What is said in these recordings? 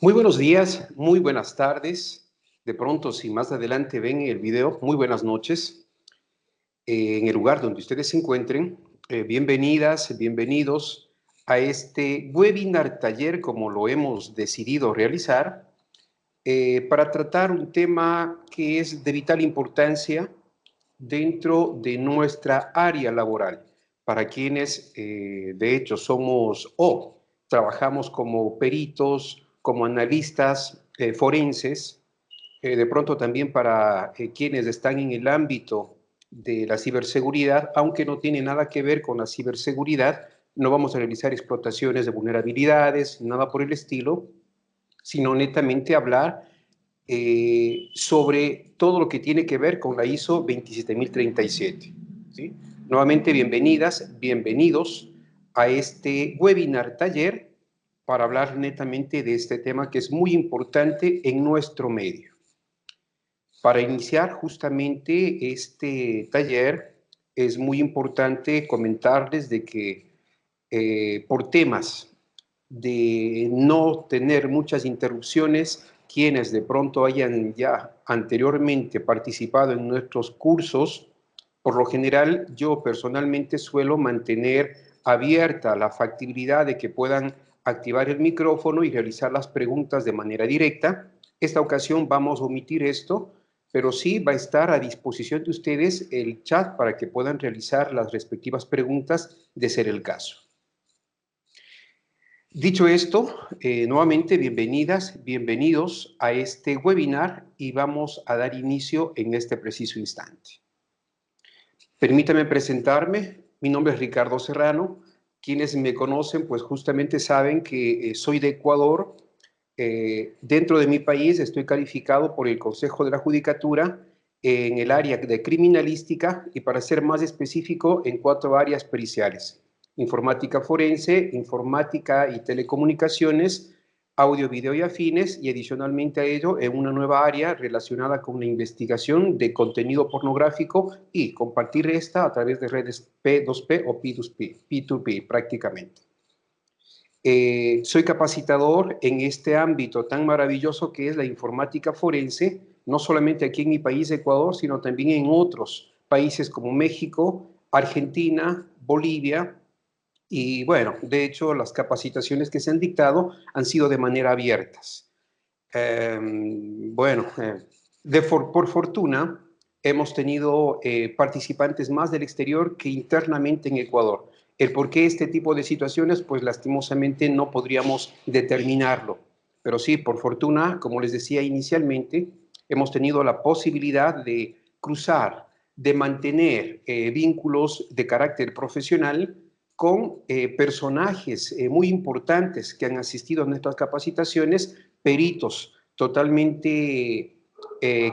Muy buenos días, muy buenas tardes. De pronto, si más adelante ven el video, muy buenas noches. En el lugar donde ustedes se encuentren, bienvenidas, bienvenidos a este webinar taller, como lo hemos decidido realizar, para tratar un tema que es de vital importancia dentro de nuestra área laboral, para quienes de hecho somos o trabajamos como peritos, como analistas forenses, de pronto también para quienes están en el ámbito de la ciberseguridad, aunque no tiene nada que ver con la ciberseguridad, no vamos a realizar explotaciones de vulnerabilidades, nada por el estilo, sino netamente hablar sobre todo lo que tiene que ver con la ISO 27037. ¿Sí? Nuevamente, bienvenidas, bienvenidos a este webinar taller para hablar netamente de este tema que es muy importante en nuestro medio. Para iniciar justamente este taller, es muy importante comentarles de que por temas de no tener muchas interrupciones, quienes de pronto hayan ya anteriormente participado en nuestros cursos, por lo general yo personalmente suelo mantener abierta la factibilidad de que puedan activar el micrófono y realizar las preguntas de manera directa. Esta ocasión vamos a omitir esto, pero sí va a estar a disposición de ustedes el chat para que puedan realizar las respectivas preguntas de ser el caso. Dicho esto, nuevamente bienvenidas, bienvenidos a este webinar y vamos a dar inicio en este preciso instante. Permítame presentarme, mi nombre es Ricardo Serrano. Quienes me conocen pues justamente saben que soy de Ecuador. Dentro de mi país estoy calificado por el Consejo de la Judicatura en el área de criminalística y, para ser más específico, en 4 áreas periciales: informática forense, informática y telecomunicaciones, audio, video y afines, y adicionalmente a ello en una nueva área relacionada con la investigación de contenido pornográfico y compartir esta a través de redes P2P o P2P prácticamente. Soy capacitador en este ámbito tan maravilloso que es la informática forense, no solamente aquí en mi país, Ecuador, sino también en otros países como México, Argentina, Bolivia. Y bueno, de hecho, las capacitaciones que se han dictado han sido de manera abiertas. Bueno, por fortuna, hemos tenido participantes más del exterior que internamente en Ecuador. El por qué este tipo de situaciones, pues lastimosamente no podríamos determinarlo. Pero sí, por fortuna, como les decía inicialmente, hemos tenido la posibilidad de cruzar, de mantener vínculos de carácter profesional con personajes muy importantes que han asistido a nuestras capacitaciones, peritos totalmente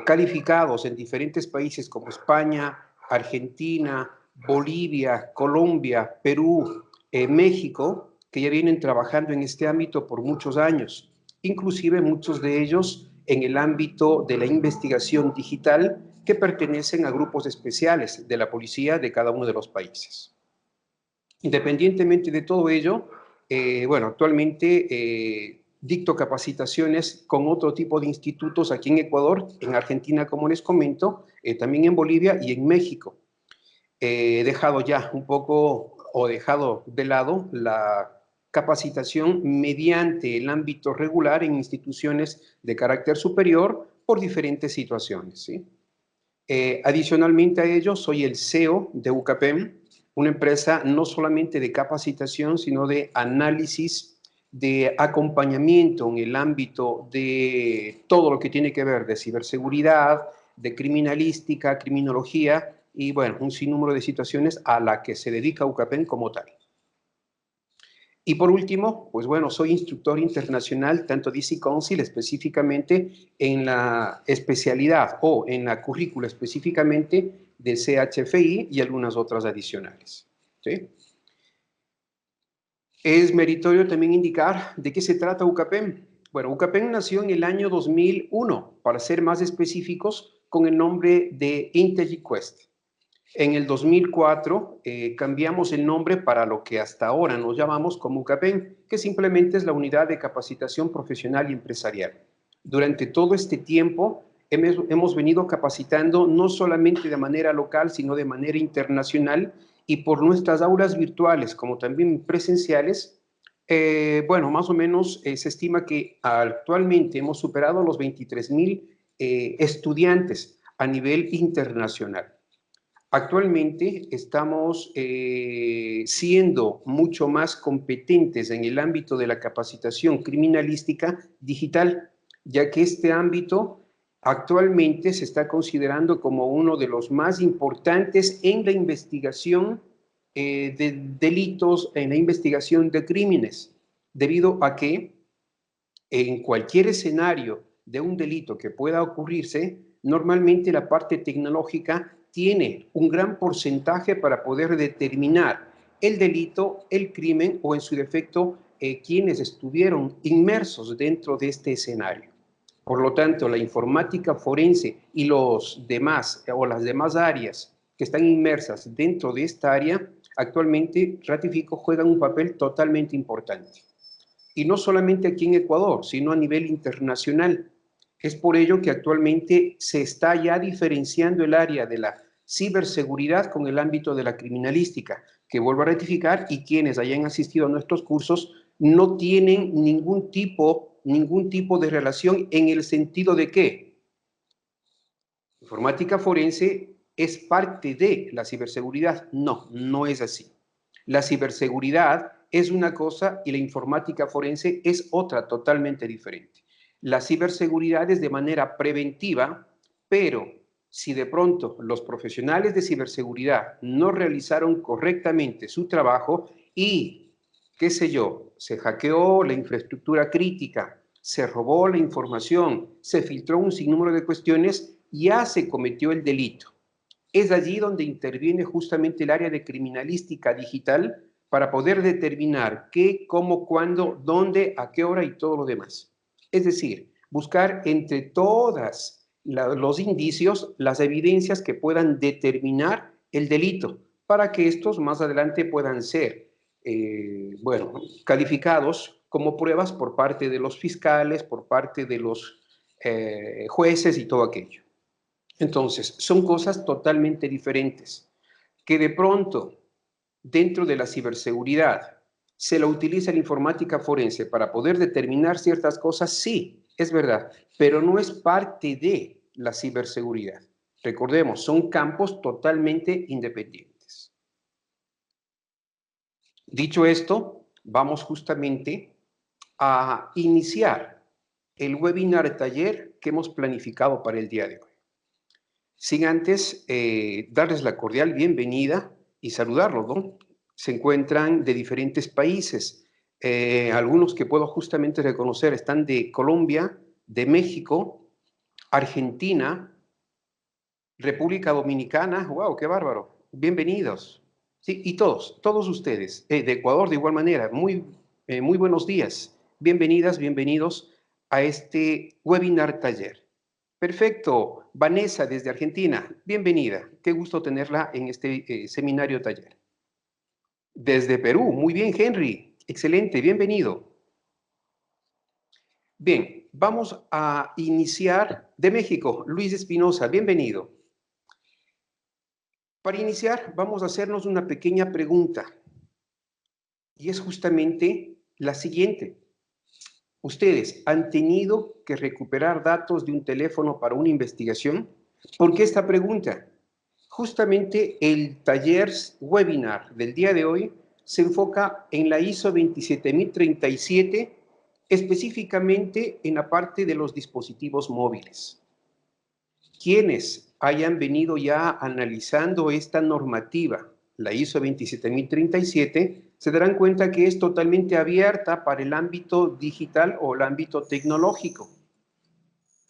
calificados en diferentes países como España, Argentina, Bolivia, Colombia, Perú, México, que ya vienen trabajando en este ámbito por muchos años, inclusive muchos de ellos en el ámbito de la investigación digital, que pertenecen a grupos especiales de la policía de cada uno de los países. Independientemente de todo ello, bueno, actualmente dicto capacitaciones con otro tipo de institutos aquí en Ecuador, en Argentina, como les comento, también en Bolivia y en México. He dejado ya un poco o dejado de lado la capacitación mediante el ámbito regular en instituciones de carácter superior por diferentes situaciones, ¿sí? Adicionalmente a ello, soy el CEO de UCAPEM, una empresa no solamente de capacitación, sino de análisis, de acompañamiento en el ámbito de todo lo que tiene que ver de ciberseguridad, de criminalística, criminología y, bueno, un sinnúmero de situaciones a la que se dedica UCAPEM como tal. Y por último, pues bueno, soy instructor internacional, tanto DC Council específicamente en la especialidad o en la currícula específicamente de CHFI y algunas otras adicionales. ¿Sí? Es meritorio también indicar de qué se trata UCAPEM. Bueno, UCAPEM nació en el año 2001, para ser más específicos, con el nombre de IntelliQuest. En el 2004 cambiamos el nombre para lo que hasta ahora nos llamamos como UCAPEN, que simplemente es la Unidad de Capacitación Profesional y Empresarial. Durante todo este tiempo hemos venido capacitando no solamente de manera local, sino de manera internacional, y por nuestras aulas virtuales como también presenciales, bueno, más o menos se estima que actualmente hemos superado los 23,000 estudiantes a nivel internacional. Actualmente estamos siendo mucho más competentes en el ámbito de la capacitación criminalística digital, ya que este ámbito actualmente se está considerando como uno de los más importantes en la investigación de delitos, en la investigación de crímenes, debido a que en cualquier escenario de un delito que pueda ocurrirse, normalmente la parte tecnológica tiene un gran porcentaje para poder determinar el delito, el crimen o en su defecto quienes estuvieron inmersos dentro de este escenario. Por lo tanto, la informática forense y los demás o las demás áreas que están inmersas dentro de esta área, actualmente, ratifico, juegan un papel totalmente importante. Y no solamente aquí en Ecuador, sino a nivel internacional. Es por ello que actualmente se está ya diferenciando el área de la ciberseguridad con el ámbito de la criminalística, que vuelvo a ratificar, y quienes hayan asistido a nuestros cursos no tienen ningún tipo de relación en el sentido de que informática forense es parte de la ciberseguridad. No, no es así. La ciberseguridad es una cosa y la informática forense es otra totalmente diferente. La ciberseguridad es de manera preventiva, pero si de pronto los profesionales de ciberseguridad no realizaron correctamente su trabajo y, qué sé yo, se hackeó la infraestructura crítica, se robó la información, se filtró un sinnúmero de cuestiones, ya se cometió el delito. Es allí donde interviene justamente el área de criminalística digital para poder determinar qué, cómo, cuándo, dónde, a qué hora y todo lo demás. Es decir, buscar entre todos los indicios, las evidencias que puedan determinar el delito, para que estos más adelante puedan ser, bueno, calificados como pruebas por parte de los fiscales, por parte de los jueces y todo aquello. Entonces, son cosas totalmente diferentes. Que de pronto, dentro de la ciberseguridad, se la utiliza la informática forense para poder determinar ciertas cosas, sí, es verdad, pero no es parte de la ciberseguridad. Recordemos, son campos totalmente independientes. Dicho esto, vamos justamente a iniciar el webinar taller que hemos planificado para el día de hoy. Sin antes darles la cordial bienvenida y saludarlos, ¿no? Se encuentran de diferentes países. Algunos que puedo justamente reconocer están de Colombia, de México, Argentina, República Dominicana. ¡Wow, qué bárbaro! Bienvenidos. Sí, y todos ustedes, de Ecuador de igual manera, muy buenos días. Bienvenidas, bienvenidos a este webinar taller. Perfecto. Vanessa, desde Argentina, bienvenida. Qué gusto tenerla en este seminario taller. Desde Perú, muy bien, Henry. Excelente, bienvenido. Bien, vamos a iniciar de México. Luis Espinosa, bienvenido. Para iniciar, vamos a hacernos una pequeña pregunta. Y es justamente la siguiente. ¿Ustedes han tenido que recuperar datos de un teléfono para una investigación? ¿Por qué esta pregunta? Justamente el taller webinar del día de hoy se enfoca en la ISO 27037, específicamente en la parte de los dispositivos móviles. Quienes hayan venido ya analizando esta normativa, la ISO 27037, se darán cuenta que es totalmente abierta para el ámbito digital o el ámbito tecnológico.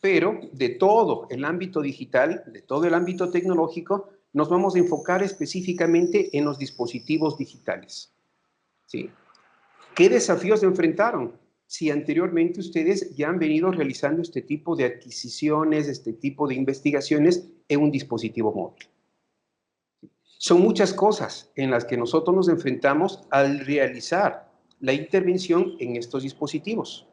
Pero de todo el ámbito digital, de todo el ámbito tecnológico, nos vamos a enfocar específicamente en los dispositivos digitales. ¿Sí? ¿Qué desafíos enfrentaron? Si anteriormente ustedes ya han venido realizando este tipo de adquisiciones, este tipo de investigaciones en un dispositivo móvil. Son muchas cosas en las que nosotros nos enfrentamos al realizar la intervención en estos dispositivos.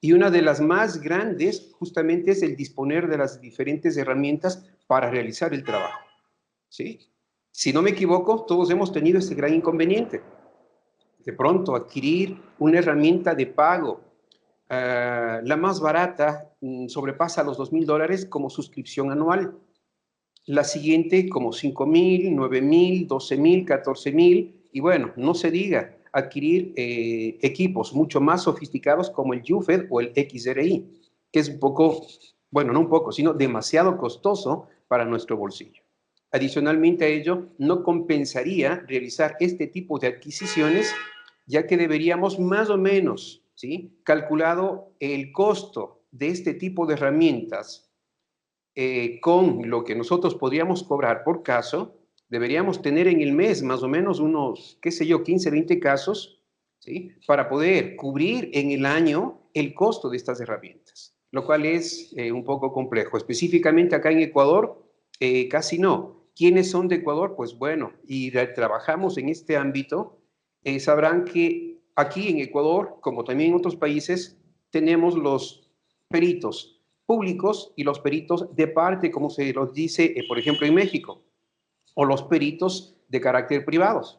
Y una de las más grandes justamente es el disponer de las diferentes herramientas para realizar el trabajo. ¿Sí? Si no me equivoco, todos hemos tenido este gran inconveniente. De pronto, adquirir una herramienta de pago, la más barata, sobrepasa los $2,000 como suscripción anual. La siguiente como 5,000, 9,000, 12,000, 14,000, y bueno, no se diga adquirir equipos mucho más sofisticados como el UFED o el XRI, que es un poco, bueno, no un poco, sino demasiado costoso para nuestro bolsillo. Adicionalmente a ello, no compensaría realizar este tipo de adquisiciones, ya que deberíamos más o menos, ¿sí?, calculado el costo de este tipo de herramientas con lo que nosotros podríamos cobrar por caso, deberíamos tener en el mes más o menos unos, qué sé yo, 15, 20 casos, ¿sí?, para poder cubrir en el año el costo de estas herramientas, lo cual es un poco complejo. Específicamente acá en Ecuador, casi no. ¿Quiénes son de Ecuador? Pues bueno, y trabajamos en este ámbito, sabrán que aquí en Ecuador, como también en otros países, tenemos los peritos públicos y los peritos de parte, como se los dice, por ejemplo, en México, o los peritos de carácter privados.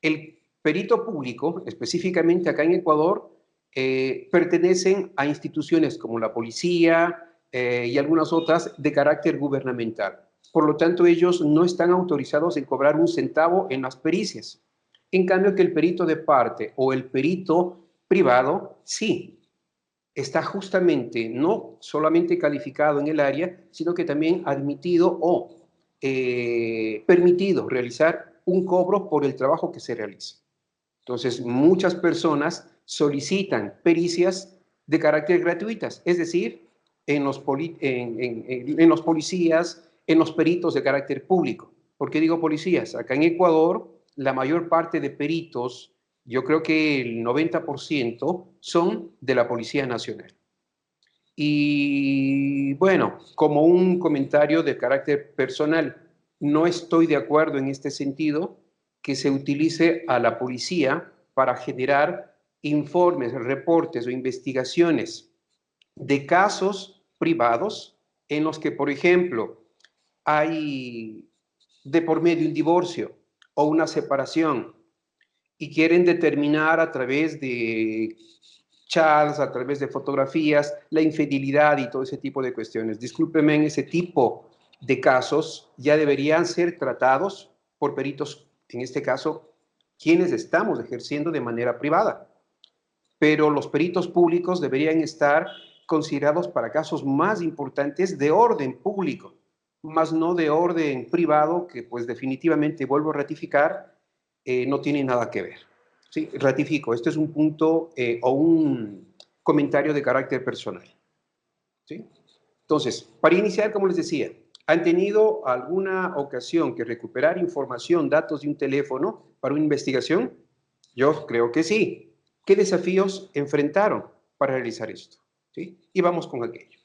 El perito público, específicamente acá en Ecuador, pertenecen a instituciones como la policía y algunas otras de carácter gubernamental. Por lo tanto, ellos no están autorizados en cobrar un centavo en las pericias. En cambio, que el perito de parte o el perito privado, sí, está justamente no solamente calificado en el área, sino que también admitido o permitido realizar un cobro por el trabajo que se realiza. Entonces, muchas personas solicitan pericias de carácter gratuitas, es decir, en los policías, en los peritos de carácter público. ¿Por qué digo policías? Acá en Ecuador, la mayor parte de peritos, yo creo que el 90% son de la Policía Nacional. Y bueno, como un comentario de carácter personal, no estoy de acuerdo en este sentido que se utilice a la policía para generar informes, reportes o investigaciones de casos privados en los que, por ejemplo, hay de por medio un divorcio o una separación y quieren determinar a través de chats, a través de fotografías, la infidelidad y todo ese tipo de cuestiones. Discúlpeme, en ese tipo de casos ya deberían ser tratados por peritos, en este caso, quienes estamos ejerciendo de manera privada. Pero los peritos públicos deberían estar considerados para casos más importantes de orden público, más no de orden privado, que pues definitivamente, vuelvo a ratificar, no tiene nada que ver. Sí, ratifico, este es un punto o un comentario de carácter personal. ¿Sí? Entonces, para iniciar, como les decía, ¿han tenido alguna ocasión que recuperar información, datos de un teléfono para una investigación? Yo creo que sí. ¿Qué desafíos enfrentaron para realizar esto? ¿Sí? Y vamos con aquello.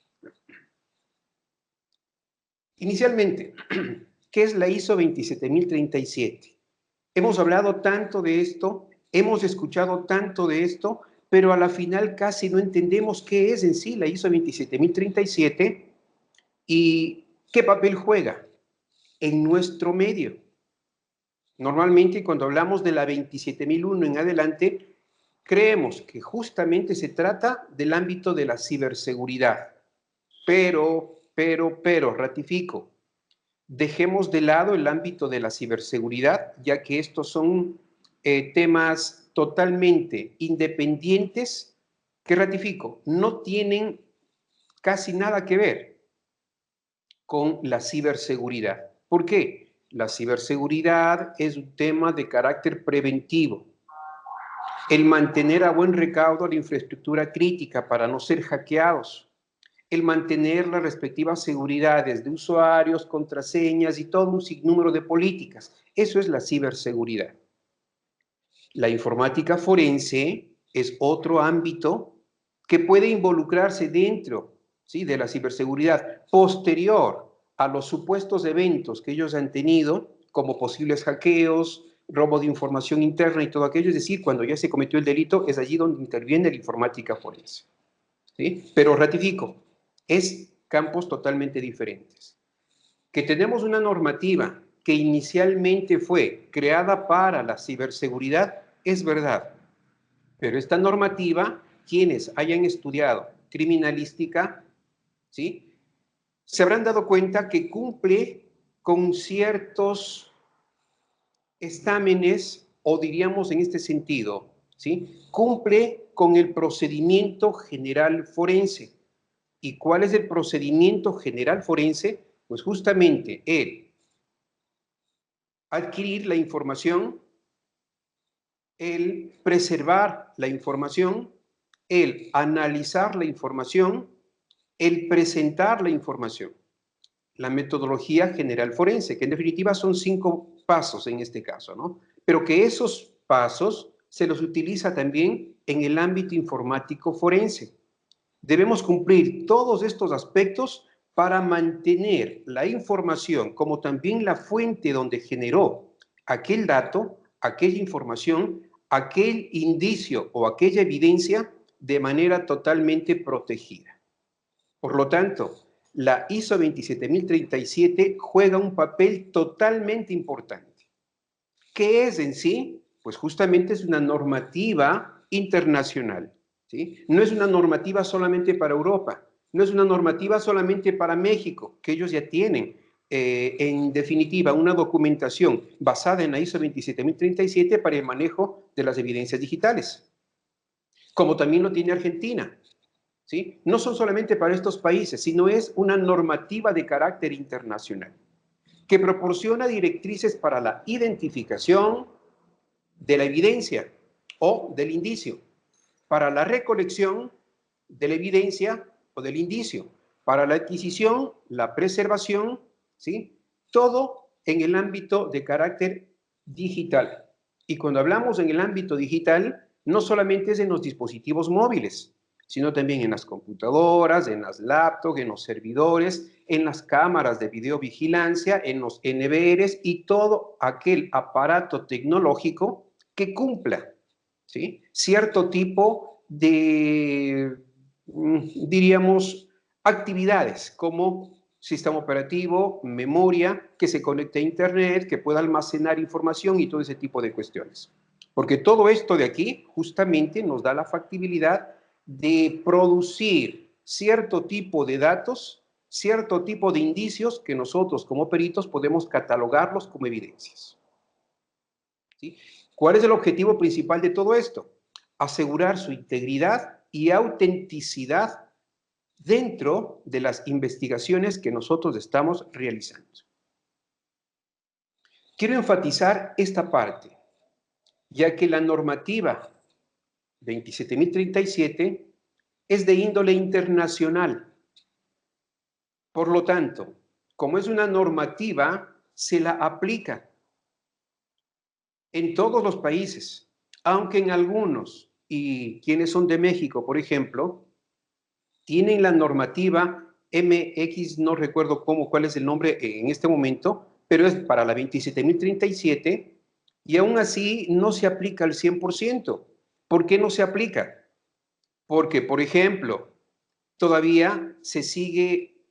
Inicialmente, ¿qué es la ISO 27037? Hemos hablado tanto de esto, hemos escuchado tanto de esto, pero a la final casi no entendemos qué es en sí la ISO 27037 y qué papel juega en nuestro medio. Normalmente, cuando hablamos de la 27001 en adelante, creemos que justamente se trata del ámbito de la ciberseguridad. Pero, ratifico, dejemos de lado el ámbito de la ciberseguridad, ya que estos son temas totalmente independientes que, ratifico, no tienen casi nada que ver con la ciberseguridad. ¿Por qué? La ciberseguridad es un tema de carácter preventivo. El mantener a buen recaudo la infraestructura crítica para no ser hackeados. El mantener las respectivas seguridades de usuarios, contraseñas y todo un sinnúmero de políticas. Eso es la ciberseguridad. La informática forense es otro ámbito que puede involucrarse dentro, ¿sí?, de la ciberseguridad posterior a los supuestos eventos que ellos han tenido, como posibles hackeos, robo de información interna y todo aquello. Es decir, cuando ya se cometió el delito, es allí donde interviene la informática forense. ¿Sí? Pero ratifico, es campos totalmente diferentes. Que tenemos una normativa que inicialmente fue creada para la ciberseguridad, es verdad. Pero esta normativa, quienes hayan estudiado criminalística, ¿sí?, se habrán dado cuenta que cumple con ciertos estámenes, o diríamos en este sentido, ¿sí?, cumple con el procedimiento general forense. ¿Y cuál es el procedimiento general forense? Pues justamente el adquirir la información, el preservar la información, el analizar la información, el presentar la información. La metodología general forense, que en definitiva son 5 pasos en este caso, ¿no? Pero que esos pasos se los utiliza también en el ámbito informático forense. Debemos cumplir todos estos aspectos para mantener la información como también la fuente donde generó aquel dato, aquella información, aquel indicio o aquella evidencia de manera totalmente protegida. Por lo tanto, la ISO 27037 juega un papel totalmente importante. ¿Qué es en sí? Pues justamente es una normativa internacional, ¿sí? No es una normativa solamente para Europa, no es una normativa solamente para México, que ellos ya tienen, en definitiva, una documentación basada en la ISO 27037 para el manejo de las evidencias digitales, como también lo tiene Argentina, ¿sí? No son solamente para estos países, sino es una normativa de carácter internacional que proporciona directrices para la identificación de la evidencia o del indicio, para la recolección de la evidencia o del indicio, para la adquisición, la preservación, ¿sí? Todo en el ámbito de carácter digital. Y cuando hablamos en el ámbito digital, no solamente es en los dispositivos móviles, sino también en las computadoras, en las laptops, en los servidores, en las cámaras de videovigilancia, en los NVRs y todo aquel aparato tecnológico que cumpla, ¿sí?, cierto tipo de, diríamos, actividades como sistema operativo, memoria, que se conecte a Internet, que pueda almacenar información y todo ese tipo de cuestiones. Porque todo esto de aquí justamente nos da la factibilidad de producir cierto tipo de datos, cierto tipo de indicios que nosotros como peritos podemos catalogarlos como evidencias. ¿Sí? ¿Cuál es el objetivo principal de todo esto? Asegurar su integridad y autenticidad dentro de las investigaciones que nosotros estamos realizando. Quiero enfatizar esta parte, ya que la normativa 27037 es de índole internacional. Por lo tanto, como es una normativa, se la aplica en todos los países, aunque en algunos, y quienes son de México, por ejemplo, tienen la normativa MX, no recuerdo cuál es el nombre en este momento, pero es para la 27037 y aún así no se aplica al 100%. ¿Por qué no se aplica? Porque, por ejemplo, todavía se sigue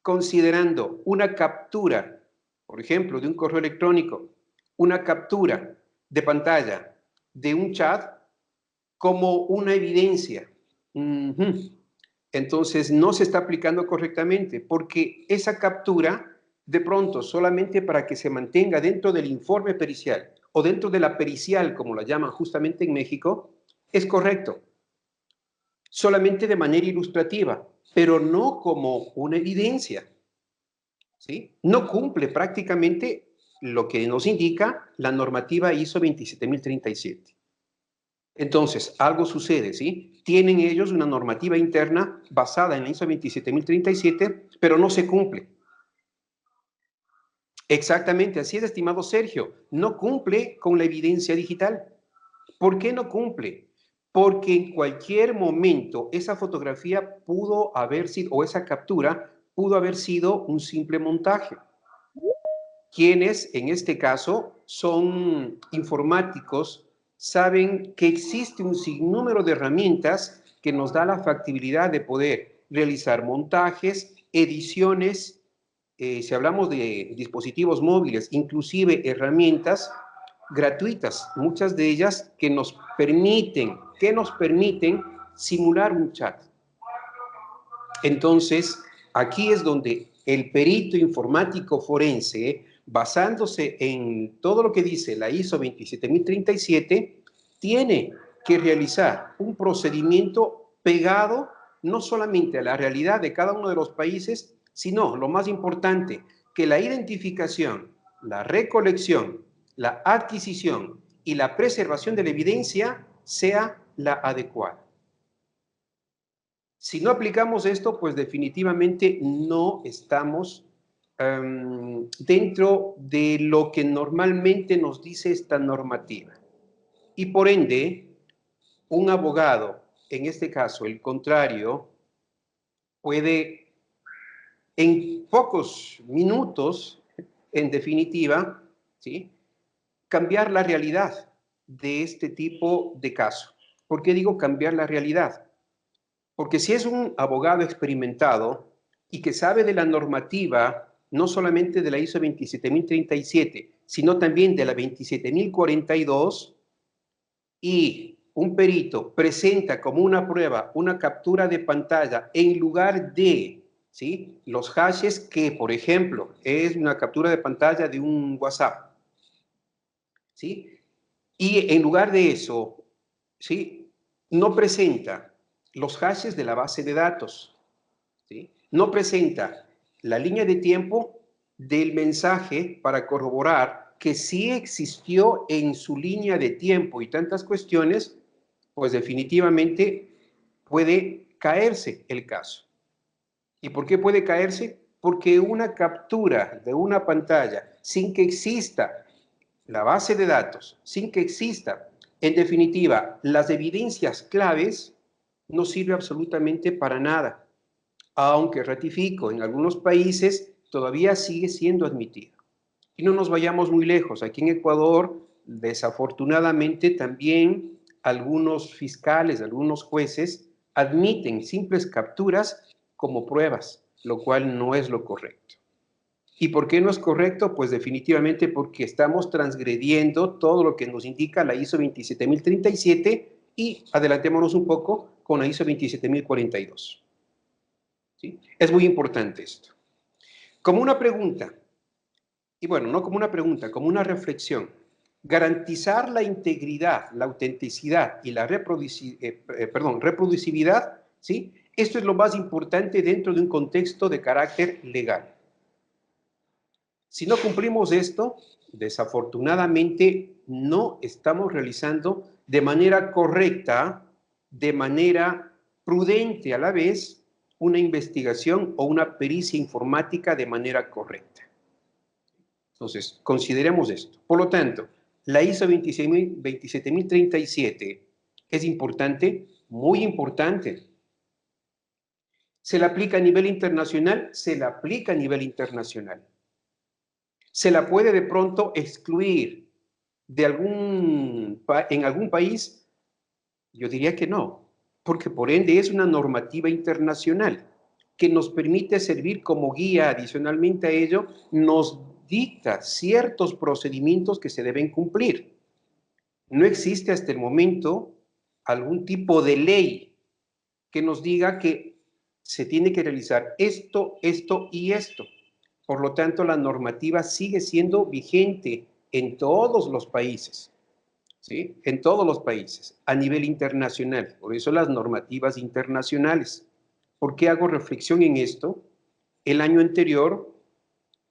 considerando una captura, por ejemplo, de un correo electrónico, una captura de pantalla de un chat como una evidencia. Entonces, no se está aplicando correctamente porque esa captura, de pronto, solamente para que se mantenga dentro del informe pericial o dentro de la pericial, como la llaman justamente en México, es correcto. Solamente de manera ilustrativa, pero no como una evidencia, ¿sí? No cumple prácticamente lo que nos indica la normativa ISO 27037. Entonces, algo sucede, ¿sí? Tienen ellos una normativa interna basada en la ISO 27037, pero no se cumple. Exactamente, así es, estimado Sergio. No cumple con la evidencia digital. ¿Por qué no cumple? Porque en cualquier momento esa fotografía pudo haber sido, o esa captura pudo haber sido un simple montaje. quienes en este caso son informáticos, saben que existe un sinnúmero de herramientas que nos da la factibilidad de poder realizar montajes, ediciones, si hablamos de dispositivos móviles, inclusive herramientas gratuitas, muchas de ellas que nos permiten simular un chat. Entonces, aquí es donde el perito informático forense, basándose en todo lo que dice la ISO 27037, tiene que realizar un procedimiento pegado no solamente a la realidad de cada uno de los países, sino, lo más importante, que la identificación, la recolección, la adquisición y la preservación de la evidencia sea la adecuada. Si no aplicamos esto, pues definitivamente no estamos dentro de lo que normalmente nos dice esta normativa. Y por ende, un abogado, en este caso el contrario, puede en pocos minutos, en definitiva, ¿sí?, cambiar la realidad de este tipo de caso. ¿Por qué digo cambiar la realidad? Porque si es un abogado experimentado y que sabe de la normativa, no solamente de la ISO 27037, sino también de la 27042, y un perito presenta como una prueba una captura de pantalla en lugar de, ¿sí?, los hashes que, por ejemplo, es una captura de pantalla de un WhatsApp, ¿sí?, y en lugar de eso, ¿sí?, no presenta los hashes de la base de datos, ¿sí?, no presenta la línea de tiempo del mensaje para corroborar que sí existió en su línea de tiempo y tantas cuestiones, pues definitivamente puede caerse el caso. ¿Y por qué puede caerse? Porque una captura de una pantalla sin que exista la base de datos, sin que exista, en definitiva, las evidencias claves, no sirve absolutamente para nada. Aunque ratifico, en algunos países todavía sigue siendo admitido. Y no nos vayamos muy lejos. Aquí en Ecuador, desafortunadamente, también algunos fiscales, algunos jueces admiten simples capturas como pruebas, lo cual no es lo correcto. ¿Y por qué no es correcto? Pues definitivamente porque estamos transgrediendo todo lo que nos indica la ISO 27037 y adelantémonos un poco con la ISO 27042. ¿Sí? Es muy importante esto. Como una pregunta, y bueno, no como una pregunta, como una reflexión, garantizar la integridad, la autenticidad y la reproducibilidad, ¿sí? Esto es lo más importante dentro de un contexto de carácter legal. Si no cumplimos esto, desafortunadamente no estamos realizando de manera correcta, de manera prudente a la vez, una investigación o una pericia informática de manera correcta. Entonces, consideremos esto. Por lo tanto, la ISO 27037 es importante, muy importante. ¿Se la aplica a nivel internacional? Se la aplica a nivel internacional. ¿Se la puede de pronto excluir de en algún país? Yo diría que no, porque por ende es una normativa internacional que nos permite servir como guía. Adicionalmente a ello, nos dicta ciertos procedimientos que se deben cumplir. No existe hasta el momento algún tipo de ley que nos diga que se tiene que realizar esto, esto y esto. Por lo tanto, la normativa sigue siendo vigente en todos los países, ¿sí? En todos los países, a nivel internacional. Por eso las normativas internacionales. ¿Por qué hago reflexión en esto? El año anterior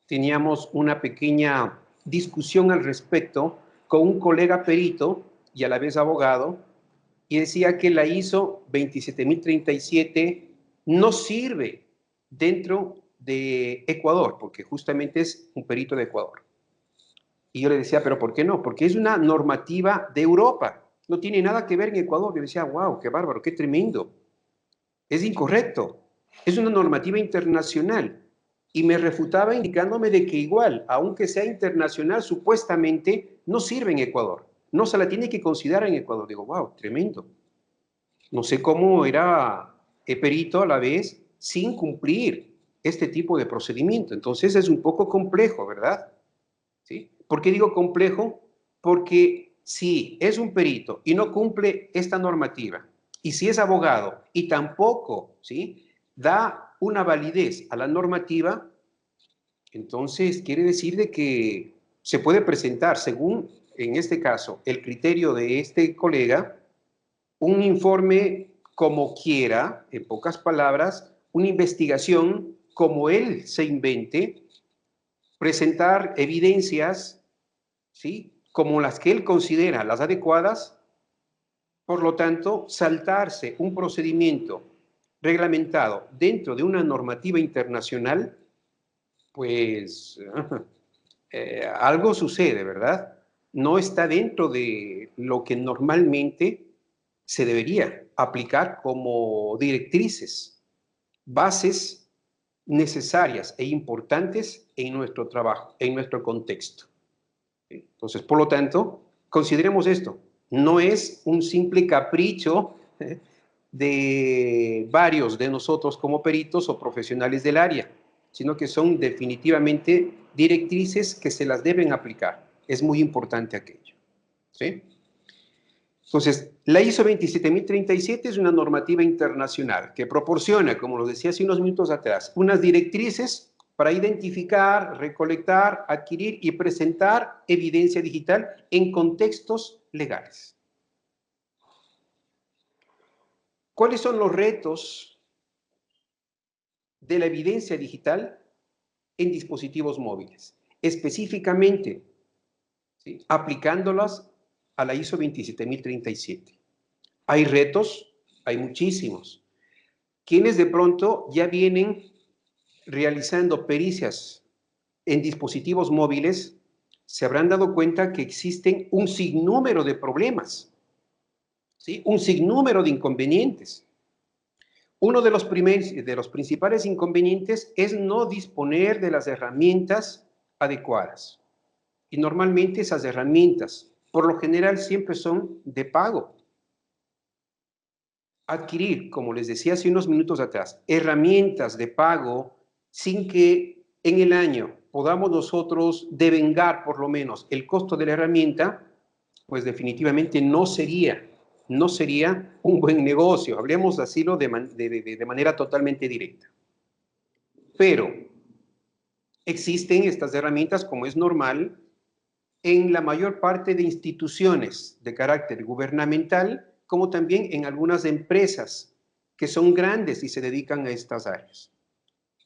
teníamos una pequeña discusión al respecto con un colega perito y a la vez abogado, y decía que la ISO 27037 no sirve dentro de Ecuador, porque justamente es un perito de Ecuador. Y yo le decía, ¿pero por qué no? Porque es una normativa de Europa, no tiene nada que ver en Ecuador. Yo decía, wow, qué bárbaro, qué tremendo. Es incorrecto, es una normativa internacional. y me refutaba indicándome de que igual, aunque sea internacional, supuestamente no sirve en Ecuador. No se la tiene que considerar en Ecuador. Digo, wow, tremendo. No sé cómo era perito a la vez sin cumplir este tipo de procedimiento. Entonces es un poco complejo, ¿verdad? ¿Sí? ¿Por qué digo complejo? Porque si es un perito y no cumple esta normativa, y si es abogado y tampoco, ¿sí?, da una validez a la normativa, entonces quiere decir de que se puede presentar, según en este caso el criterio de este colega, un informe como quiera, en pocas palabras, una investigación como él se invente, presentar evidencias, ¿sí?, como las que él considera las adecuadas, por lo tanto, saltarse un procedimiento reglamentado dentro de una normativa internacional, pues algo sucede, ¿verdad? No está dentro de lo que normalmente se debería aplicar como directrices, bases necesarias e importantes en nuestro trabajo, en nuestro contexto. Entonces, por lo tanto, consideremos esto. No es un simple capricho de varios de nosotros como peritos o profesionales del área, sino que son definitivamente directrices que se las deben aplicar. Es muy importante aquello. ¿Sí? Entonces, la ISO 27037 es una normativa internacional que proporciona, como lo decía hace unos minutos atrás, unas directrices para identificar, recolectar, adquirir y presentar evidencia digital en contextos legales. ¿Cuáles son los retos de la evidencia digital en dispositivos móviles? Específicamente, ¿sí?, aplicándolas a la ISO 27037. Hay retos, hay muchísimos. Quienes de pronto ya vienen realizando pericias en dispositivos móviles se habrán dado cuenta que existen un sinnúmero de problemas, ¿sí?, un sinnúmero de inconvenientes. Uno de los principales inconvenientes es no disponer de las herramientas adecuadas. Y normalmente esas herramientas, por lo general, siempre son de pago. Adquirir, como les decía hace unos minutos atrás, herramientas de pago sin que en el año podamos nosotros devengar por lo menos el costo de la herramienta, pues definitivamente no sería un buen negocio. Hablemos así de manera totalmente directa. Pero existen estas herramientas, como es normal, en la mayor parte de instituciones de carácter gubernamental, como también en algunas empresas que son grandes y se dedican a estas áreas.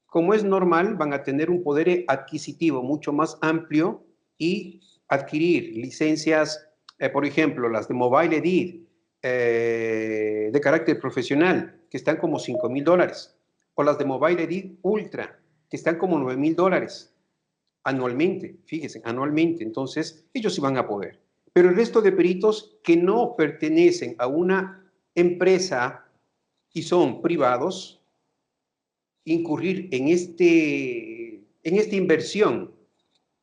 Como es normal, van a tener un poder adquisitivo mucho más amplio y adquirir licencias, por ejemplo, las de Mobile Edit, de carácter profesional, que están como $5,000, o las de Mobile Edit Ultra, que están como $9,000 anualmente, fíjense, anualmente. Entonces, ellos sí van a poder. Pero el resto de peritos que no pertenecen a una empresa y son privados, incurrir en esta inversión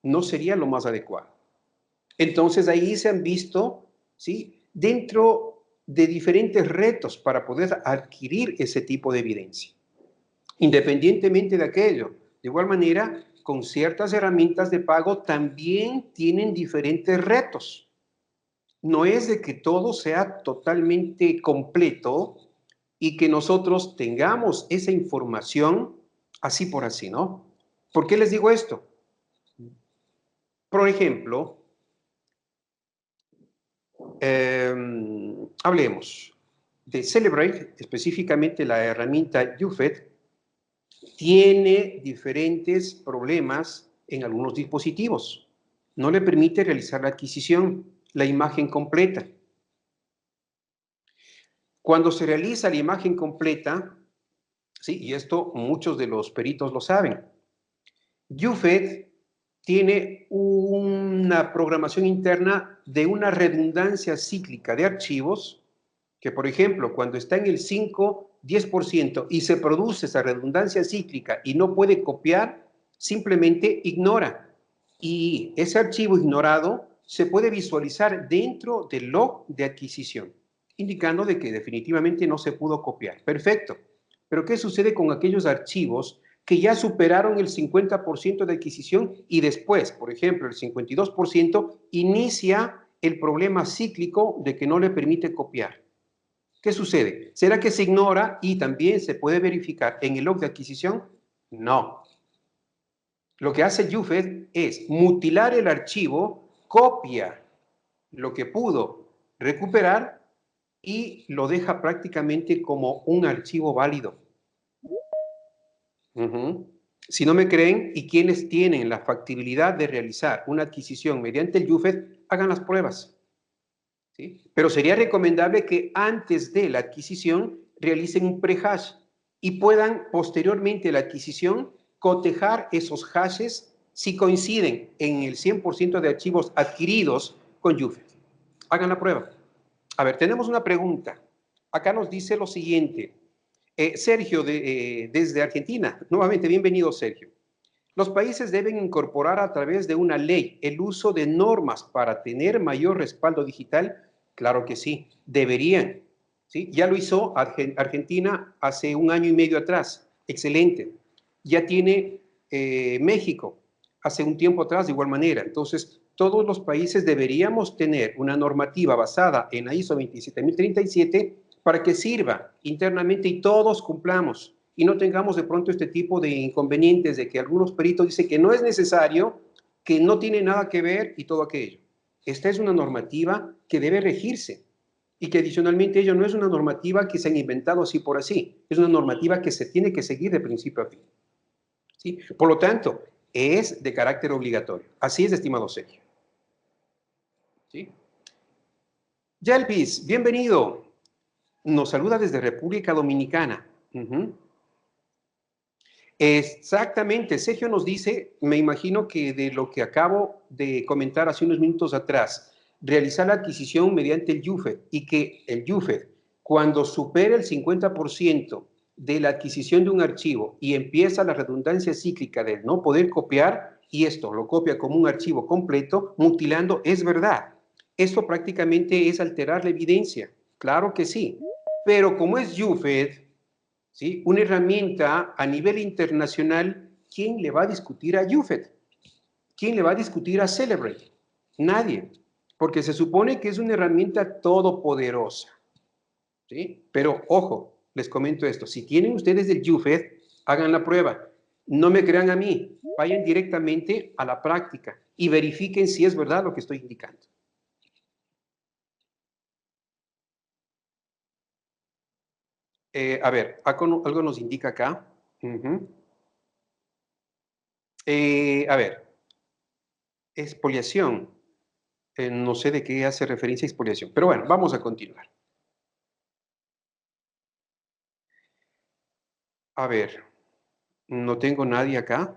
no sería lo más adecuado. Entonces, ahí se han visto, ¿sí?, dentro de diferentes retos para poder adquirir ese tipo de evidencia. Independientemente de aquello, de igual manera, con ciertas herramientas de pago también tienen diferentes retos. No es de que todo sea totalmente completo y que nosotros tengamos esa información así por así, ¿no? ¿Por qué les digo esto? Por ejemplo, hablemos de Celebrate, específicamente la herramienta UFED, tiene diferentes problemas en algunos dispositivos. No le permite realizar la adquisición, la imagen completa. Cuando se realiza la imagen completa, sí, y esto muchos de los peritos lo saben, UFED tiene una programación interna de una redundancia cíclica de archivos que, por ejemplo, cuando está en el 5, 10% y se produce esa redundancia cíclica y no puede copiar, simplemente ignora. Y ese archivo ignorado se puede visualizar dentro del log de adquisición, indicando de que definitivamente no se pudo copiar. Perfecto. Pero ¿qué sucede con aquellos archivos que ya superaron el 50% de adquisición y después, por ejemplo, el 52% inicia el problema cíclico de que no le permite copiar? ¿Qué sucede? ¿Será que se ignora y también se puede verificar en el log de adquisición? No. Lo que hace Jufed es mutilar el archivo, copia lo que pudo recuperar y lo deja prácticamente como un archivo válido. Si no me creen y quienes tienen la factibilidad de realizar una adquisición mediante el Jufed, hagan las pruebas. ¿Sí? Pero sería recomendable que antes de la adquisición realicen un pre-hash y puedan posteriormente a la adquisición cotejar esos hashes si coinciden en el 100% de archivos adquiridos con Jufed. Hagan la prueba. A ver, tenemos una pregunta. Acá nos dice lo siguiente. Sergio, desde Argentina. Nuevamente, bienvenido, Sergio. Los países deben incorporar a través de una ley el uso de normas para tener mayor respaldo digital. Claro que sí, deberían. ¿Sí? Ya lo hizo Argentina hace 1 año y medio atrás. Excelente. Ya tiene México hace un tiempo atrás de igual manera. Entonces, todos los países deberíamos tener una normativa basada en la ISO 27037 para que sirva internamente y todos cumplamos y no tengamos de pronto este tipo de inconvenientes de que algunos peritos dicen que no es necesario, que no tiene nada que ver y todo aquello. Esta es una normativa que debe regirse y que adicionalmente ello no es una normativa que se han inventado así por así, es una normativa que se tiene que seguir de principio a fin. ¿Sí? Por lo tanto, es de carácter obligatorio. Así es, estimado Sergio. ¿Sí? Yelvis, bienvenido. Nos saluda desde República Dominicana. Exactamente, Sergio nos dice, me imagino que de lo que acabo de comentar hace unos minutos atrás, realizar la adquisición mediante el Jufed y que el Jufed, cuando supere el 50% de la adquisición de un archivo y empieza la redundancia cíclica de no poder copiar, y esto lo copia como un archivo completo, mutilando, es verdad. Esto prácticamente es alterar la evidencia, claro que sí, pero como es Jufed, ¿sí? Una herramienta a nivel internacional, ¿quién le va a discutir a Jufed? ¿Quién le va a discutir a Celebrate? Nadie, porque se supone que es una herramienta todopoderosa. ¿Sí? Pero ojo, les comento esto, si tienen ustedes el Jufed, hagan la prueba. No me crean a mí, vayan directamente a la práctica y verifiquen si es verdad lo que estoy indicando. A ver, algo nos indica acá. A ver, expoliación. No sé de qué hace referencia a expoliación, pero bueno, vamos a continuar. A ver, no tengo nadie acá.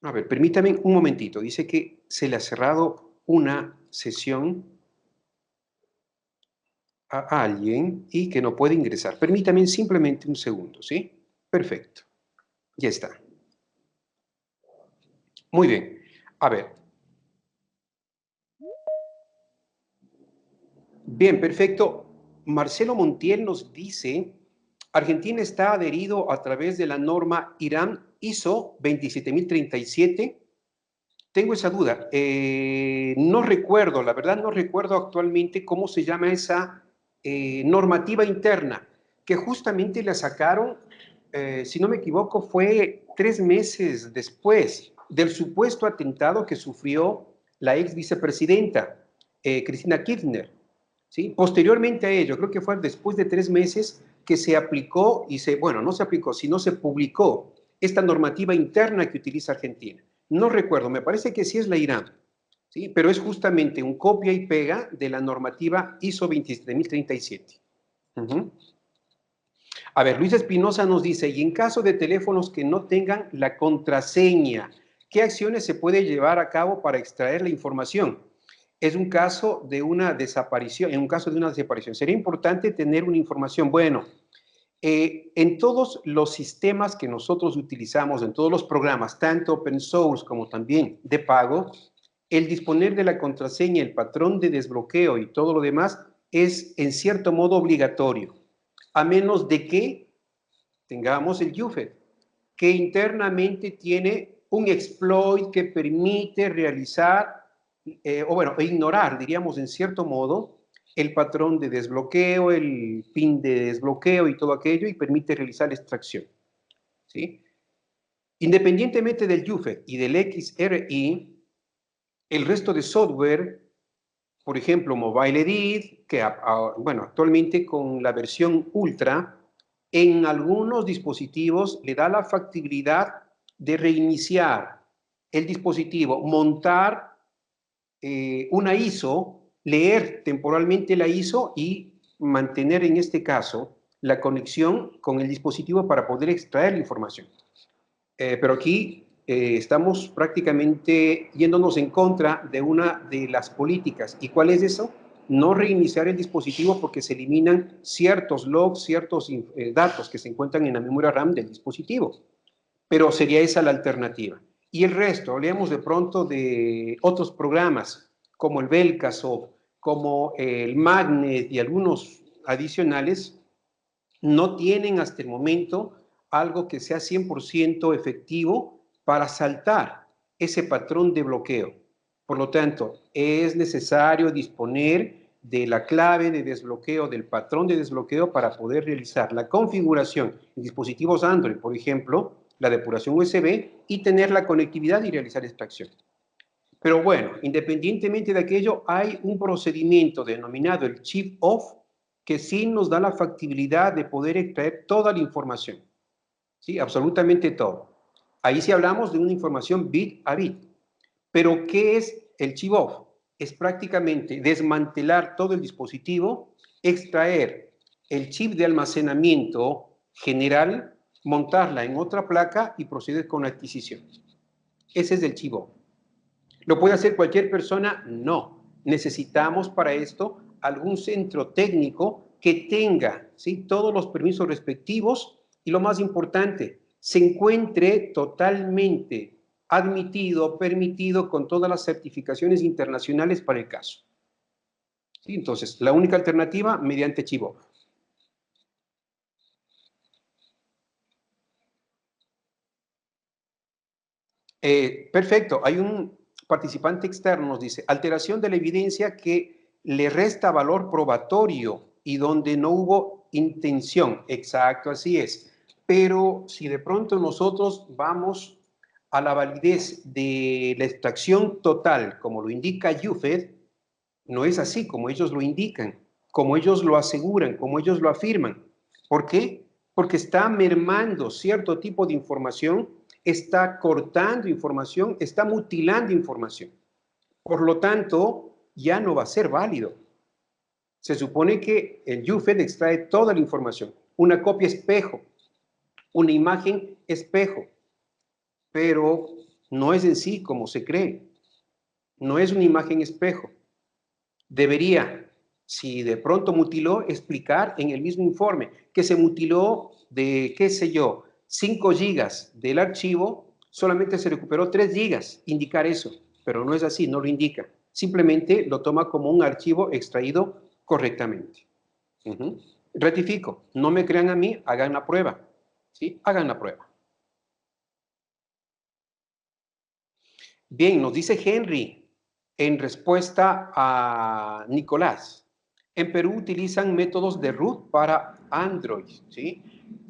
A ver, permítame un momentito. Dice que se le ha cerrado una sesión a alguien y que no puede ingresar. Permítame simplemente un segundo, ¿sí? Perfecto. Ya está. Muy bien. A ver. Bien, perfecto. Marcelo Montiel nos dice, Argentina está adherido a través de la norma Irán ISO 27037. Tengo esa duda. No recuerdo, la verdad no recuerdo actualmente cómo se llama esa normativa interna, que justamente la sacaron, si no me equivoco, fue 3 meses después del supuesto atentado que sufrió la ex vicepresidenta, Cristina Kirchner. ¿Sí? Posteriormente a ello, creo que fue después de 3 meses que se aplicó bueno, no se aplicó, sino se publicó esta normativa interna que utiliza Argentina. No recuerdo, me parece que sí es la Irán, ¿sí? Pero es justamente un copia y pega de la normativa ISO 27037. A ver, Luis Espinosa nos dice, y en caso de teléfonos que no tengan la contraseña, ¿qué acciones se puede llevar a cabo para extraer la información? Es un caso de una desaparición, en un caso de una desaparición. Sería importante tener una información, bueno, En todos los sistemas que nosotros utilizamos, en todos los programas, tanto open source como también de pago, el disponer de la contraseña, el patrón de desbloqueo y todo lo demás es en cierto modo obligatorio, a menos de que tengamos el UFED, que internamente tiene un exploit que permite realizar, o ignorar, diríamos en cierto modo, el patrón de desbloqueo, el pin de desbloqueo y todo aquello, y permite realizar la extracción, ¿sí? Independientemente del UFED y del XRI, el resto de software, por ejemplo, Mobile Edit, que bueno, actualmente con la versión Ultra, en algunos dispositivos le da la factibilidad de reiniciar el dispositivo, montar una ISO, leer temporalmente la ISO y mantener en este caso la conexión con el dispositivo para poder extraer la información. Pero aquí estamos prácticamente yéndonos en contra de una de las políticas. ¿Y cuál es eso? No reiniciar el dispositivo porque se eliminan ciertos logs, ciertos datos que se encuentran en la memoria RAM del dispositivo. Pero sería esa la alternativa. Y el resto, hablemos de pronto de otros programas como el Belkasoft, como el Magnet y algunos adicionales, no tienen hasta el momento algo que sea 100% efectivo para saltar ese patrón de bloqueo. Por lo tanto, es necesario disponer de la clave de desbloqueo, del patrón de desbloqueo para poder realizar la configuración en dispositivos Android, por ejemplo, la depuración USB y tener la conectividad y realizar extracción. Pero bueno, independientemente de aquello, hay un procedimiento denominado el chip off que sí nos da la factibilidad de poder extraer toda la información, ¿sí? Absolutamente todo. Ahí sí hablamos de una información bit a bit. Pero ¿qué es el chip off? Es prácticamente desmantelar todo el dispositivo, extraer el chip de almacenamiento general, montarla en otra placa y proceder con la adquisición. Ese es el chip off. ¿Lo puede hacer cualquier persona? No. Necesitamos para esto algún centro técnico que tenga, ¿sí?, todos los permisos respectivos y lo más importante, se encuentre totalmente admitido, permitido con todas las certificaciones internacionales para el caso. ¿Sí? Entonces, la única alternativa mediante Chivo. Perfecto. Hay un participante externo, nos dice, alteración de la evidencia que le resta valor probatorio y donde no hubo intención. Exacto, así es. Pero si de pronto nosotros vamos a la validez de la extracción total, como lo indica UFED, no es así como ellos lo indican, como ellos lo aseguran, como ellos lo afirman. ¿Por qué? Porque está mermando cierto tipo de información, está cortando información, está mutilando información. Por lo tanto, ya no va a ser válido. Se supone que el UFED extrae toda la información, una copia espejo, una imagen espejo, pero no es en sí como se cree, no es una imagen espejo. Debería, si de pronto mutiló, explicar en el mismo informe que se mutiló de, qué sé yo, 5 gigas del archivo, solamente se recuperó 3 gigas, indicar eso, pero no es así, no lo indica. Simplemente lo toma como un archivo extraído correctamente. Rectifico, no me crean a mí, hagan la prueba, ¿sí? Hagan la prueba. Bien, nos dice Henry, en respuesta a Nicolás, en Perú utilizan métodos de root para Android, ¿sí?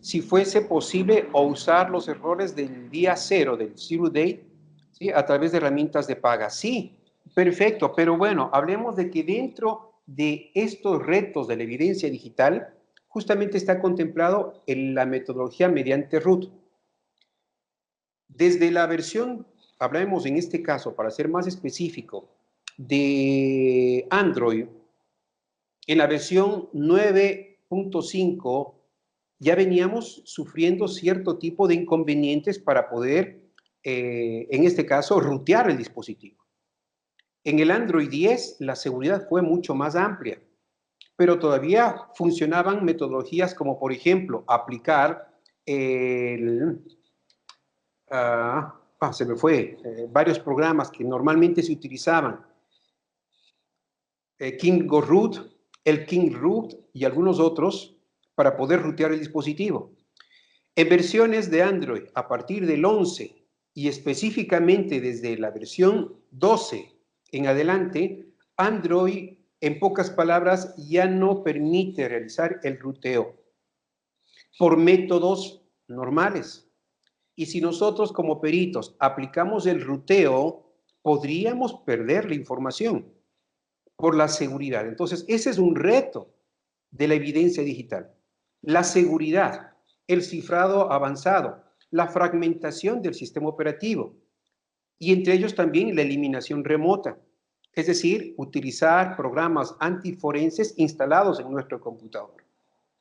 Si fuese posible o usar los errores del día cero, del zero day, ¿sí?, a través de herramientas de paga. Sí, perfecto, pero bueno, hablemos de que dentro de estos retos de la evidencia digital, justamente está contemplado en la metodología mediante root. Desde la versión, hablemos en este caso, para ser más específico, de Android, en la versión 9.5 ya veníamos sufriendo cierto tipo de inconvenientes para poder, en este caso, rutear el dispositivo. En el Android 10 la seguridad fue mucho más amplia, pero todavía funcionaban metodologías como, por ejemplo, aplicar se me fue, varios programas que normalmente se utilizaban, KingRoot, el KingRoot y algunos otros para poder rutear el dispositivo. En versiones de Android, a partir del 11 y específicamente desde la versión 12 en adelante, Android, en pocas palabras, ya no permite realizar el ruteo por métodos normales. Y si nosotros como peritos aplicamos el ruteo, podríamos perder la información por la seguridad. Entonces, ese es un reto de la evidencia digital. La seguridad, el cifrado avanzado, la fragmentación del sistema operativo y entre ellos también la eliminación remota. Es decir, utilizar programas antiforenses instalados en nuestro computador,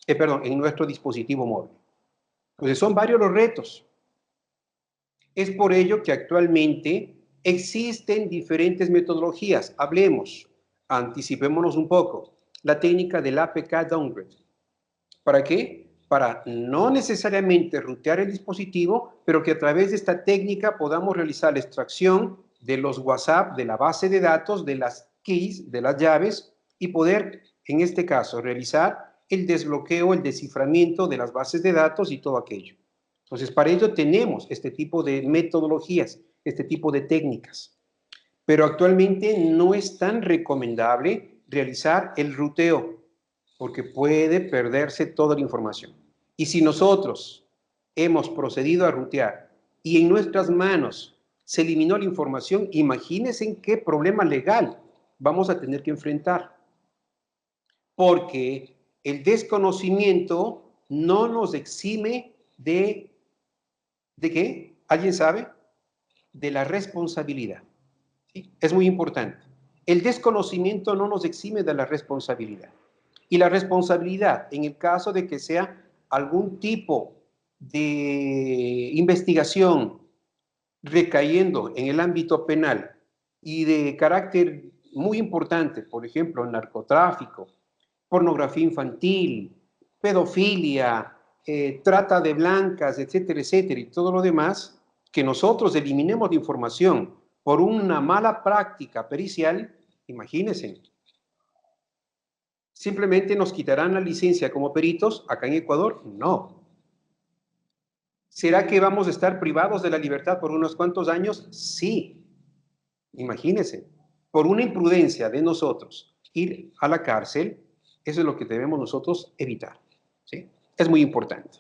en nuestro dispositivo móvil. Entonces, son varios los retos. Es por ello que actualmente existen diferentes metodologías. Hablemos, anticipémonos un poco, la técnica del APK downgrade. ¿Para qué? Para no necesariamente rutear el dispositivo, pero que a través de esta técnica podamos realizar la extracción de los WhatsApp, de la base de datos, de las keys, de las llaves, y poder, en este caso, realizar el desbloqueo, el desciframiento de las bases de datos y todo aquello. Entonces, para ello tenemos este tipo de metodologías, este tipo de técnicas. Pero actualmente no es tan recomendable realizar el ruteo, porque puede perderse toda la información. Y si nosotros hemos procedido a rutear y en nuestras manos se eliminó la información, imagínense en qué problema legal vamos a tener que enfrentar. Porque el desconocimiento no nos exime ¿de qué? ¿Alguien sabe? De la responsabilidad. ¿Sí? Es muy importante. El desconocimiento no nos exime de la responsabilidad. Y la responsabilidad, en el caso de que sea algún tipo de investigación recayendo en el ámbito penal y de carácter muy importante, por ejemplo, narcotráfico, pornografía infantil, pedofilia, trata de blancas, etcétera, etcétera, y todo lo demás, que nosotros eliminemos de información por una mala práctica pericial, imagínense, ¿simplemente nos quitarán la licencia como peritos acá en Ecuador? No. ¿Será que vamos a estar privados de la libertad por unos cuantos años? Sí. Imagínense, por una imprudencia de nosotros ir a la cárcel, eso es lo que debemos nosotros evitar. ¿Sí? Es muy importante.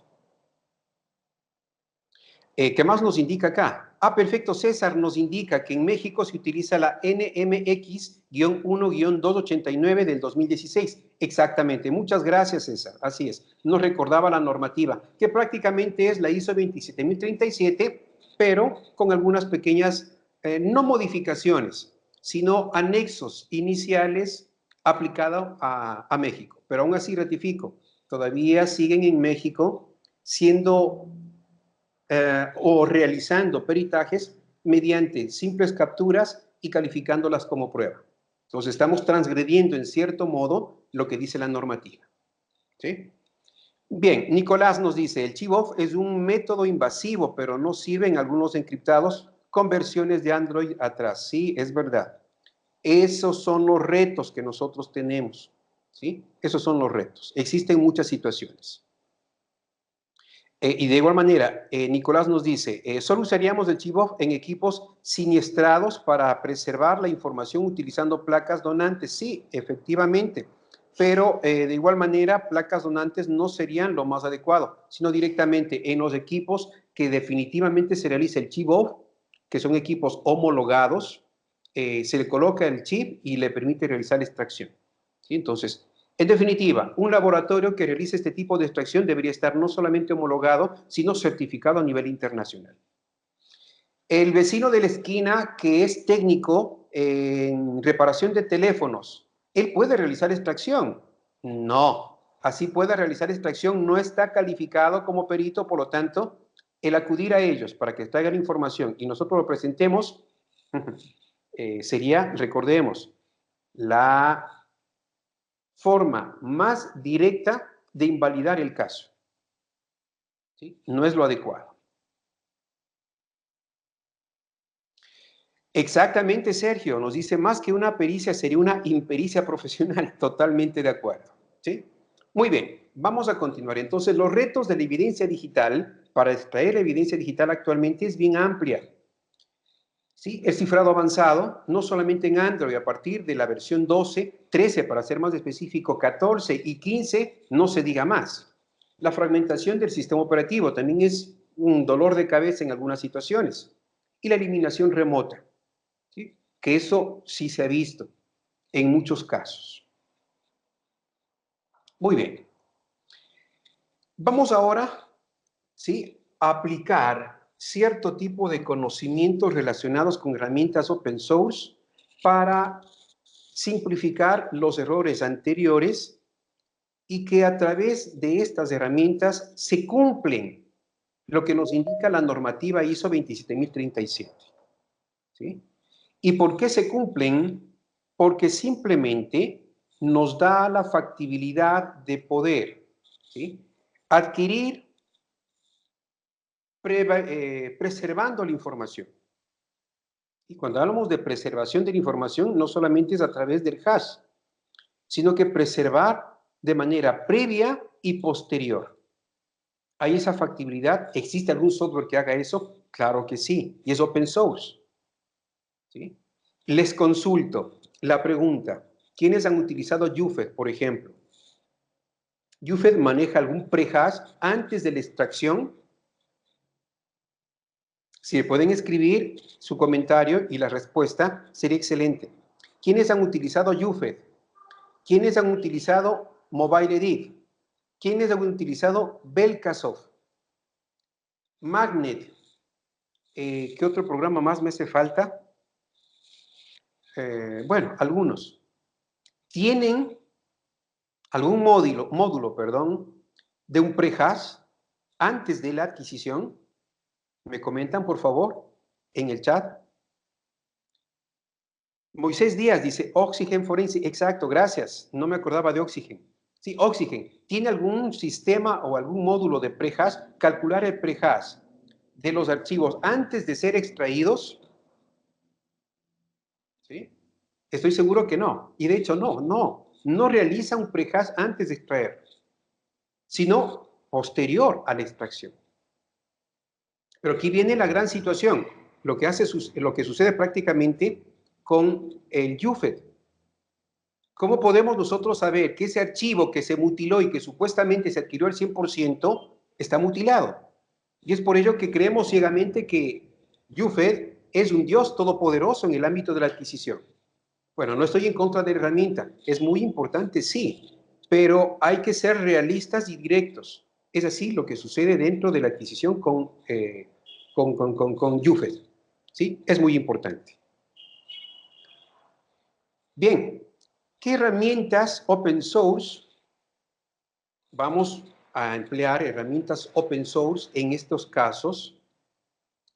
¿Qué más nos indica acá? Perfecto, César nos indica que en México se utiliza la NMX-1-289 del 2016. Exactamente, muchas gracias, César. Así es, nos recordaba la normativa, que prácticamente es la ISO 27037, pero con algunas pequeñas, no modificaciones, sino anexos iniciales aplicados a México. Pero aún así ratifico, todavía siguen en México siendo o realizando peritajes mediante simples capturas y calificándolas como prueba. Entonces estamos transgrediendo en cierto modo lo que dice la normativa. ¿Sí? Bien, Nicolás nos dice, el chip-off es un método invasivo, pero no sirve en algunos encriptados con versiones de Android atrás. Sí, es verdad. Esos son los retos que nosotros tenemos. ¿Sí? Esos son los retos. Existen muchas situaciones. Y de igual manera, Nicolás nos dice, solo usaríamos el chip-off en equipos siniestrados para preservar la información utilizando placas donantes. Sí, efectivamente, pero de igual manera, placas donantes no serían lo más adecuado, sino directamente en los equipos que definitivamente se realiza el chip-off, que son equipos homologados, se le coloca el chip y le permite realizar la extracción. ¿Sí? Entonces, en definitiva, un laboratorio que realice este tipo de extracción debería estar no solamente homologado, sino certificado a nivel internacional. El vecino de la esquina, que es técnico en reparación de teléfonos, ¿él puede realizar extracción? No. Así puede realizar extracción, no está calificado como perito, por lo tanto, el acudir a ellos para que traigan información y nosotros lo presentemos, sería, recordemos, la forma más directa de invalidar el caso. ¿Sí? No es lo adecuado. Exactamente, Sergio, nos dice más que una pericia sería una impericia profesional, totalmente de acuerdo. ¿Sí? Muy bien, vamos a continuar. Entonces, los retos de la evidencia digital, para extraer la evidencia digital actualmente es bien amplia. ¿Sí? El cifrado avanzado, no solamente en Android, a partir de la versión 12, 13 para ser más específico, 14 y 15, no se diga más. La fragmentación del sistema operativo también es un dolor de cabeza en algunas situaciones. Y la eliminación remota, ¿sí? Que eso sí se ha visto en muchos casos. Muy bien. Vamos ahora, ¿sí?, a aplicar cierto tipo de conocimientos relacionados con herramientas open source para simplificar los errores anteriores y que a través de estas herramientas se cumplen lo que nos indica la normativa ISO 27037. ¿Sí? ¿Y por qué se cumplen? Porque simplemente nos da la factibilidad de poder, ¿sí?, adquirir preservando la información. Y cuando hablamos de preservación de la información, no solamente es a través del hash, sino que preservar de manera previa y posterior. ¿Hay esa factibilidad? ¿Existe algún software que haga eso? Claro que sí, y es open source. ¿Sí? Les consulto la pregunta, ¿quiénes han utilizado UFED, por ejemplo? ¿UFED maneja algún pre-hash antes de la extracción? Si pueden escribir su comentario y la respuesta sería excelente. ¿Quiénes han utilizado UFED? ¿Quiénes han utilizado Mobile Edit? ¿Quiénes han utilizado Belkasoft? Magnet. ¿Qué otro programa más me hace falta? Bueno, algunos. ¿Tienen algún módulo, de un pre-hash antes de la adquisición? ¿Me comentan, por favor, en el chat? Moisés Díaz dice, Oxygen Forense. Exacto, gracias. No me acordaba de Oxygen. Sí, Oxygen. ¿Tiene algún sistema o algún módulo de pre-hash? Calcular el pre-hash de los archivos antes de ser extraídos. ¿Sí? Estoy seguro que no. Y de hecho, no realiza un pre-hash antes de extraer, sino posterior a la extracción. Pero aquí viene la gran situación, lo que sucede prácticamente con el UFED. ¿Cómo podemos nosotros saber que ese archivo que se mutiló y que supuestamente se adquirió al 100% está mutilado? Y es por ello que creemos ciegamente que UFED es un Dios todopoderoso en el ámbito de la adquisición. Bueno, no estoy en contra de la herramienta, es muy importante, sí, pero hay que ser realistas y directos. Es así lo que sucede dentro de la adquisición con UFED. ¿Sí? Es muy importante. Bien, ¿qué herramientas open source? Vamos a emplear herramientas open source en estos casos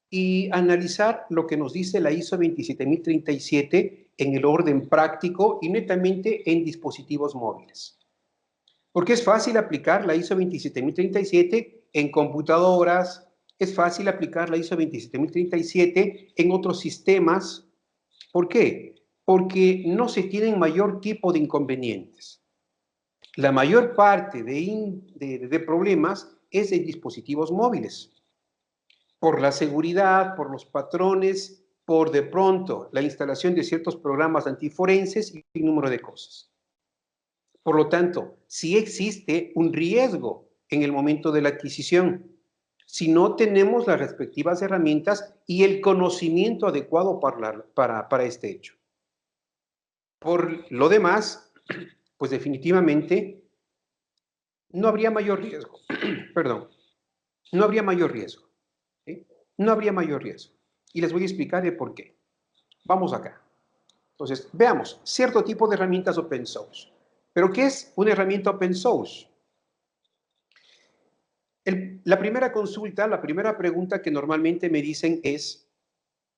y analizar lo que nos dice la ISO 27037 en el orden práctico y netamente en dispositivos móviles. Porque es fácil aplicar la ISO 27037 en computadoras, es fácil aplicar la ISO 27037 en otros sistemas. ¿Por qué? Porque no se tienen mayor tipo de inconvenientes. La mayor parte de problemas es en dispositivos móviles. Por la seguridad, por los patrones, por de pronto la instalación de ciertos programas antiforenses y un número de cosas. Por lo tanto, sí existe un riesgo en el momento de la adquisición si no tenemos las respectivas herramientas y el conocimiento adecuado para este hecho. Por lo demás, pues definitivamente no habría mayor riesgo. Perdón, no habría mayor riesgo. ¿Sí? No habría mayor riesgo. Y les voy a explicar el por qué. Vamos acá. Entonces, veamos, cierto tipo de herramientas open source. ¿Pero qué es una herramienta open source? La primera consulta, la primera pregunta que normalmente me dicen es,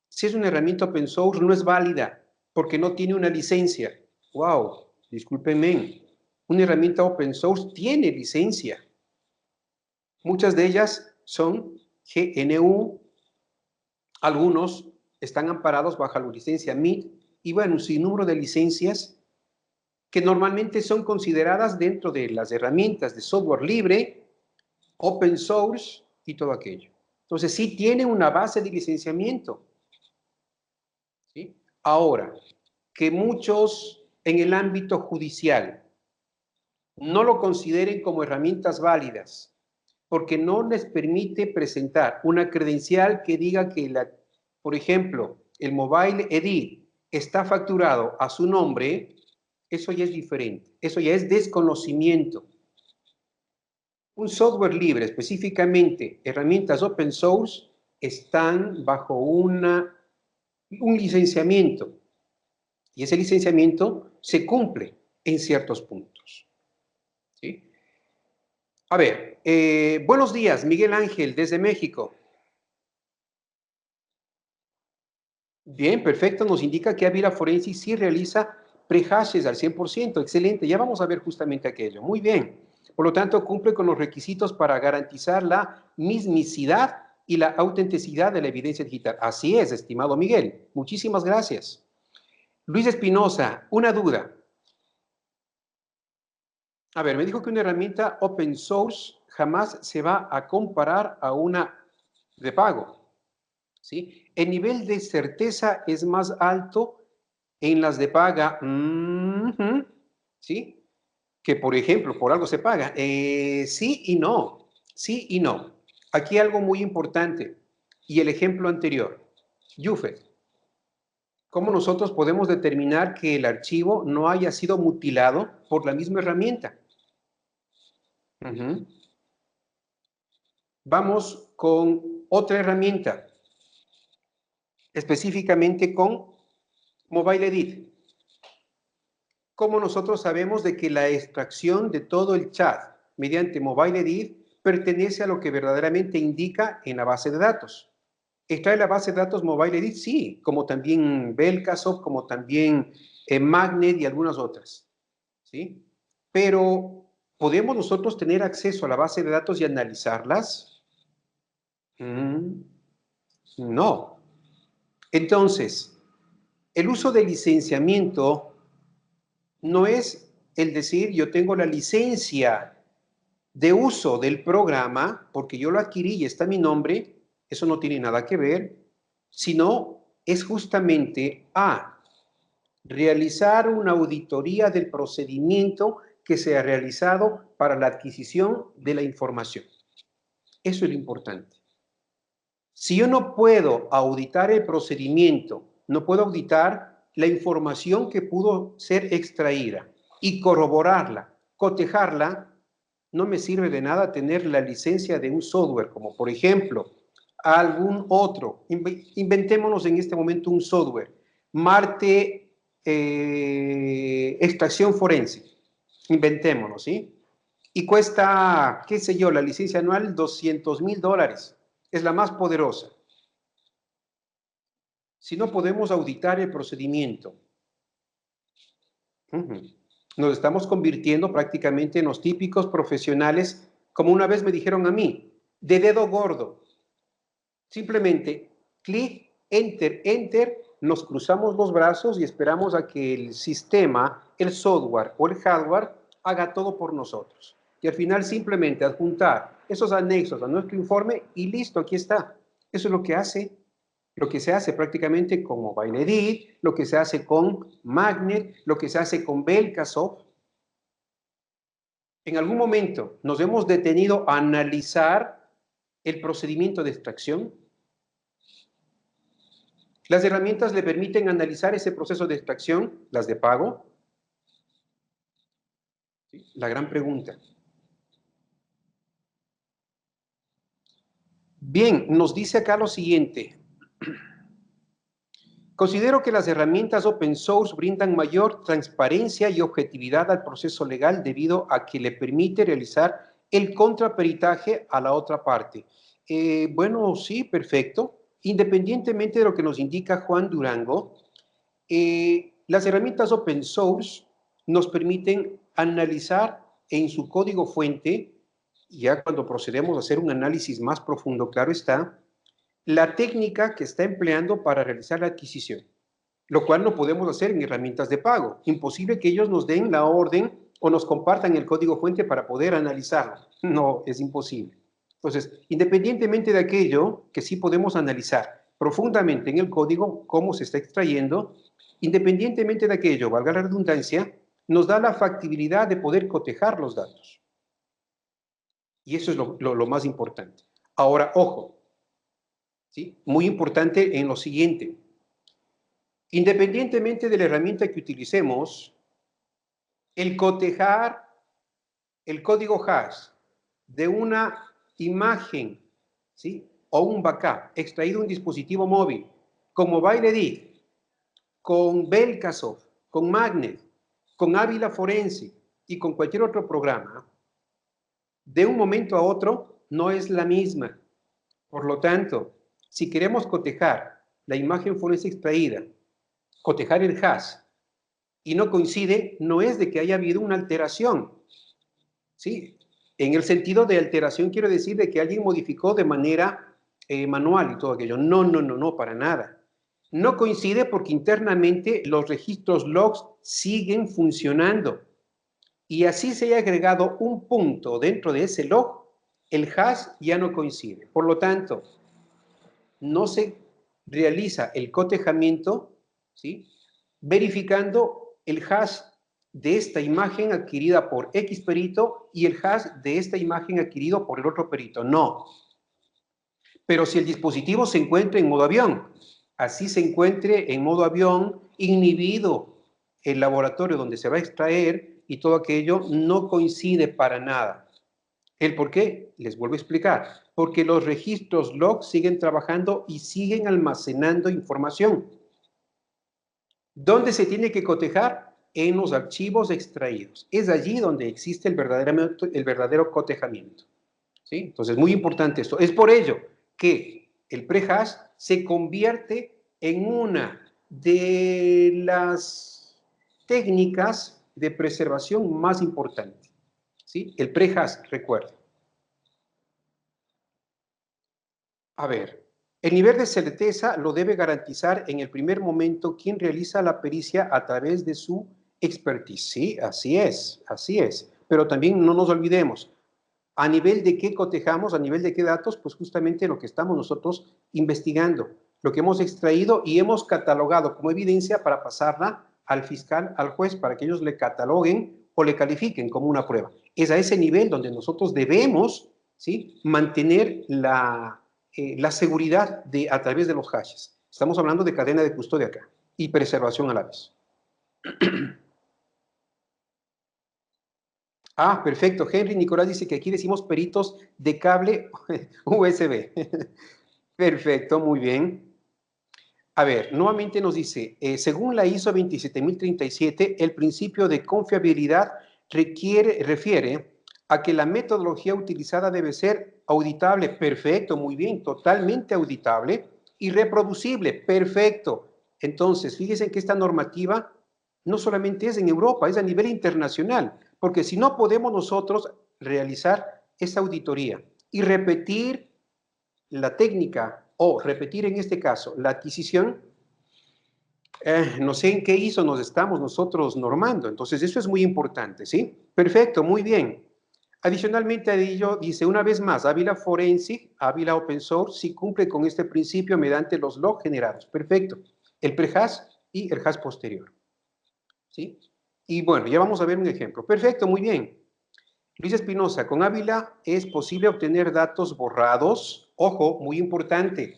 si es una herramienta open source, no es válida porque no tiene una licencia. ¡Wow! Discúlpenme. Una herramienta open source tiene licencia. Muchas de ellas son GNU, algunos están amparados bajo la licencia MIT y bueno, un sinnúmero de licencias que normalmente son consideradas dentro de las herramientas de software libre, open source y todo aquello. Entonces sí tiene una base de licenciamiento. ¿Sí? Ahora, que muchos en el ámbito judicial no lo consideren como herramientas válidas, porque no les permite presentar una credencial que diga que, por ejemplo, el Mobile Edit está facturado a su nombre, eso ya es diferente, eso ya es desconocimiento. Un software libre, específicamente herramientas open source, están bajo un licenciamiento y ese licenciamiento se cumple en ciertos puntos. ¿Sí? A ver, buenos días, Miguel Ángel, desde México. Bien, perfecto, nos indica que Avira Forensic sí realiza prehashes al 100%, excelente, ya vamos a ver justamente aquello, muy bien. Por lo tanto, cumple con los requisitos para garantizar la mismicidad y la autenticidad de la evidencia digital. Así es, estimado Miguel, muchísimas gracias. Luis Espinosa, una duda. A ver, me dijo que una herramienta open source jamás se va a comparar a una de pago, ¿sí? El nivel de certeza es más alto en las de paga, ¿sí? Que, por ejemplo, por algo se paga. Sí y no, sí y no. Aquí algo muy importante, y el ejemplo anterior, Yufet. ¿Cómo nosotros podemos determinar que el archivo no haya sido mutilado por la misma herramienta? Vamos con otra herramienta, específicamente con Mobile Edit. ¿Cómo nosotros sabemos de que la extracción de todo el chat mediante Mobile Edit pertenece a lo que verdaderamente indica en la base de datos? ¿Extrae la base de datos Mobile Edit? Sí, como también Belkasov, como también Magnet y algunas otras. ¿Sí? Pero, ¿podemos nosotros tener acceso a la base de datos y analizarlas? No. Entonces, el uso de licenciamiento no es el decir yo tengo la licencia de uso del programa porque yo lo adquirí y está mi nombre, eso no tiene nada que ver, sino es justamente realizar una auditoría del procedimiento que se ha realizado para la adquisición de la información. Eso es lo importante. Si yo no puedo auditar el procedimiento, no puedo auditar la información que pudo ser extraída y corroborarla, cotejarla, no me sirve de nada tener la licencia de un software, como por ejemplo, algún otro. Inventémonos en este momento un software, Marte Extracción Forense. Inventémonos, ¿sí? Y cuesta, qué sé yo, la licencia anual $200,000. Es la más poderosa. Si no podemos auditar el procedimiento, nos estamos convirtiendo prácticamente en los típicos profesionales, como una vez me dijeron a mí, de dedo gordo. Simplemente, clic, enter, enter, nos cruzamos los brazos y esperamos a que el sistema, el software o el hardware haga todo por nosotros. Y al final simplemente adjuntar esos anexos a nuestro informe y listo, aquí está. Eso es lo que se hace prácticamente con Mobile Edit, lo que se hace con Magnet, lo que se hace con Belkasov. En algún momento nos hemos detenido a analizar el procedimiento de extracción. Las herramientas le permiten analizar ese proceso de extracción, las de pago. ¿Sí? La gran pregunta. Bien, nos dice acá lo siguiente. Considero que las herramientas open source brindan mayor transparencia y objetividad al proceso legal debido a que le permite realizar el contraperitaje a la otra parte. Bueno, sí, perfecto. Independientemente de lo que nos indica Juan Durango, las herramientas open source nos permiten analizar en su código fuente, ya cuando procedemos a hacer un análisis más profundo, claro está, la técnica que está empleando para realizar la adquisición, lo cual no podemos hacer en herramientas de pago. Imposible que ellos nos den la orden o nos compartan el código fuente para poder analizarlo. No, es imposible. Entonces, independientemente de aquello que sí podemos analizar profundamente en el código, cómo se está extrayendo, independientemente de aquello, valga la redundancia, nos da la factibilidad de poder cotejar los datos. Y eso es lo más importante. Ahora, ojo, ¿sí? Muy importante en lo siguiente. Independientemente de la herramienta que utilicemos, el cotejar el código hash de una imagen, ¿sí? O un backup extraído de un dispositivo móvil, como ByleDig, con Belkasov, con Magnet, con Ávila Forensic y con cualquier otro programa, de un momento a otro no es la misma. Por lo tanto, si queremos cotejar la imagen forense extraída, cotejar el hash, y no coincide, no es de que haya habido una alteración, ¿sí? En el sentido de alteración quiero decir de que alguien modificó de manera manual y todo aquello. No, no, no, no, para nada. No coincide porque internamente los registros logs siguen funcionando. Y así se haya agregado un punto dentro de ese log, el hash ya no coincide. Por lo tanto, no se realiza el cotejamiento, ¿sí? Verificando el hash de esta imagen adquirida por X perito y el hash de esta imagen adquirido por el otro perito. No. Pero si el dispositivo se encuentra en modo avión, así se encuentre en modo avión, inhibido el laboratorio donde se va a extraer y todo aquello, no coincide para nada. ¿El por qué? Les vuelvo a explicar. Porque los registros log siguen trabajando y siguen almacenando información. ¿Dónde se tiene que cotejar? En los archivos extraídos. Es allí donde existe el verdadero cotejamiento. ¿Sí? Entonces, muy importante esto. Es por ello que el prehash se convierte en una de las técnicas de preservación más importantes. ¿Sí? El prehash, recuerda. A ver, el nivel de certeza lo debe garantizar en el primer momento quien realiza la pericia a través de su expertise. Sí, así es, así es. Pero también no nos olvidemos, a nivel de qué cotejamos, a nivel de qué datos, pues justamente lo que estamos nosotros investigando, lo que hemos extraído y hemos catalogado como evidencia para pasarla al fiscal, al juez, para que ellos le cataloguen o le califiquen como una prueba. Es a ese nivel donde nosotros debemos, ¿sí?, mantener la seguridad a través de los hashes. Estamos hablando de cadena de custodia acá y preservación a la vez. Ah, perfecto. Henry Nicolás dice que aquí decimos peritos de cable USB. Perfecto, muy bien. A ver, nuevamente nos dice, según la ISO 27037, el principio de confiabilidad refiere a que la metodología utilizada debe ser auditable. Perfecto, muy bien, totalmente auditable y reproducible. Perfecto. Entonces, fíjense que esta normativa no solamente es en Europa, es a nivel internacional, porque si no podemos nosotros realizar esa auditoría y repetir la técnica o repetir en este caso la adquisición, no sé en qué ISO nos estamos nosotros normando. Entonces, eso es muy importante, ¿sí? Perfecto, muy bien. Adicionalmente a ello, dice una vez más, Ávila Forensic, Ávila Open Source, sí cumple con este principio mediante los logs generados. Perfecto. El prehash y el hash posterior. ¿Sí? Y bueno, ya vamos a ver un ejemplo. Perfecto, muy bien. Luis Espinosa, con Ávila es posible obtener datos borrados. Ojo, muy importante.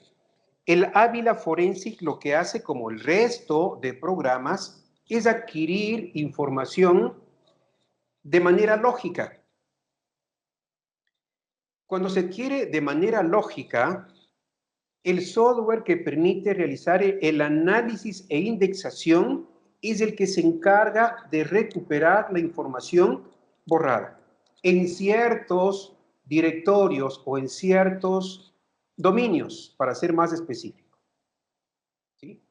El Ávila Forensic lo que hace, como el resto de programas, es adquirir información de manera lógica. Cuando se adquiere de manera lógica, el software que permite realizar el análisis e indexación es el que se encarga de recuperar la información borrada en ciertos directorios o en ciertos dominios, para ser más específico. ¿Sí?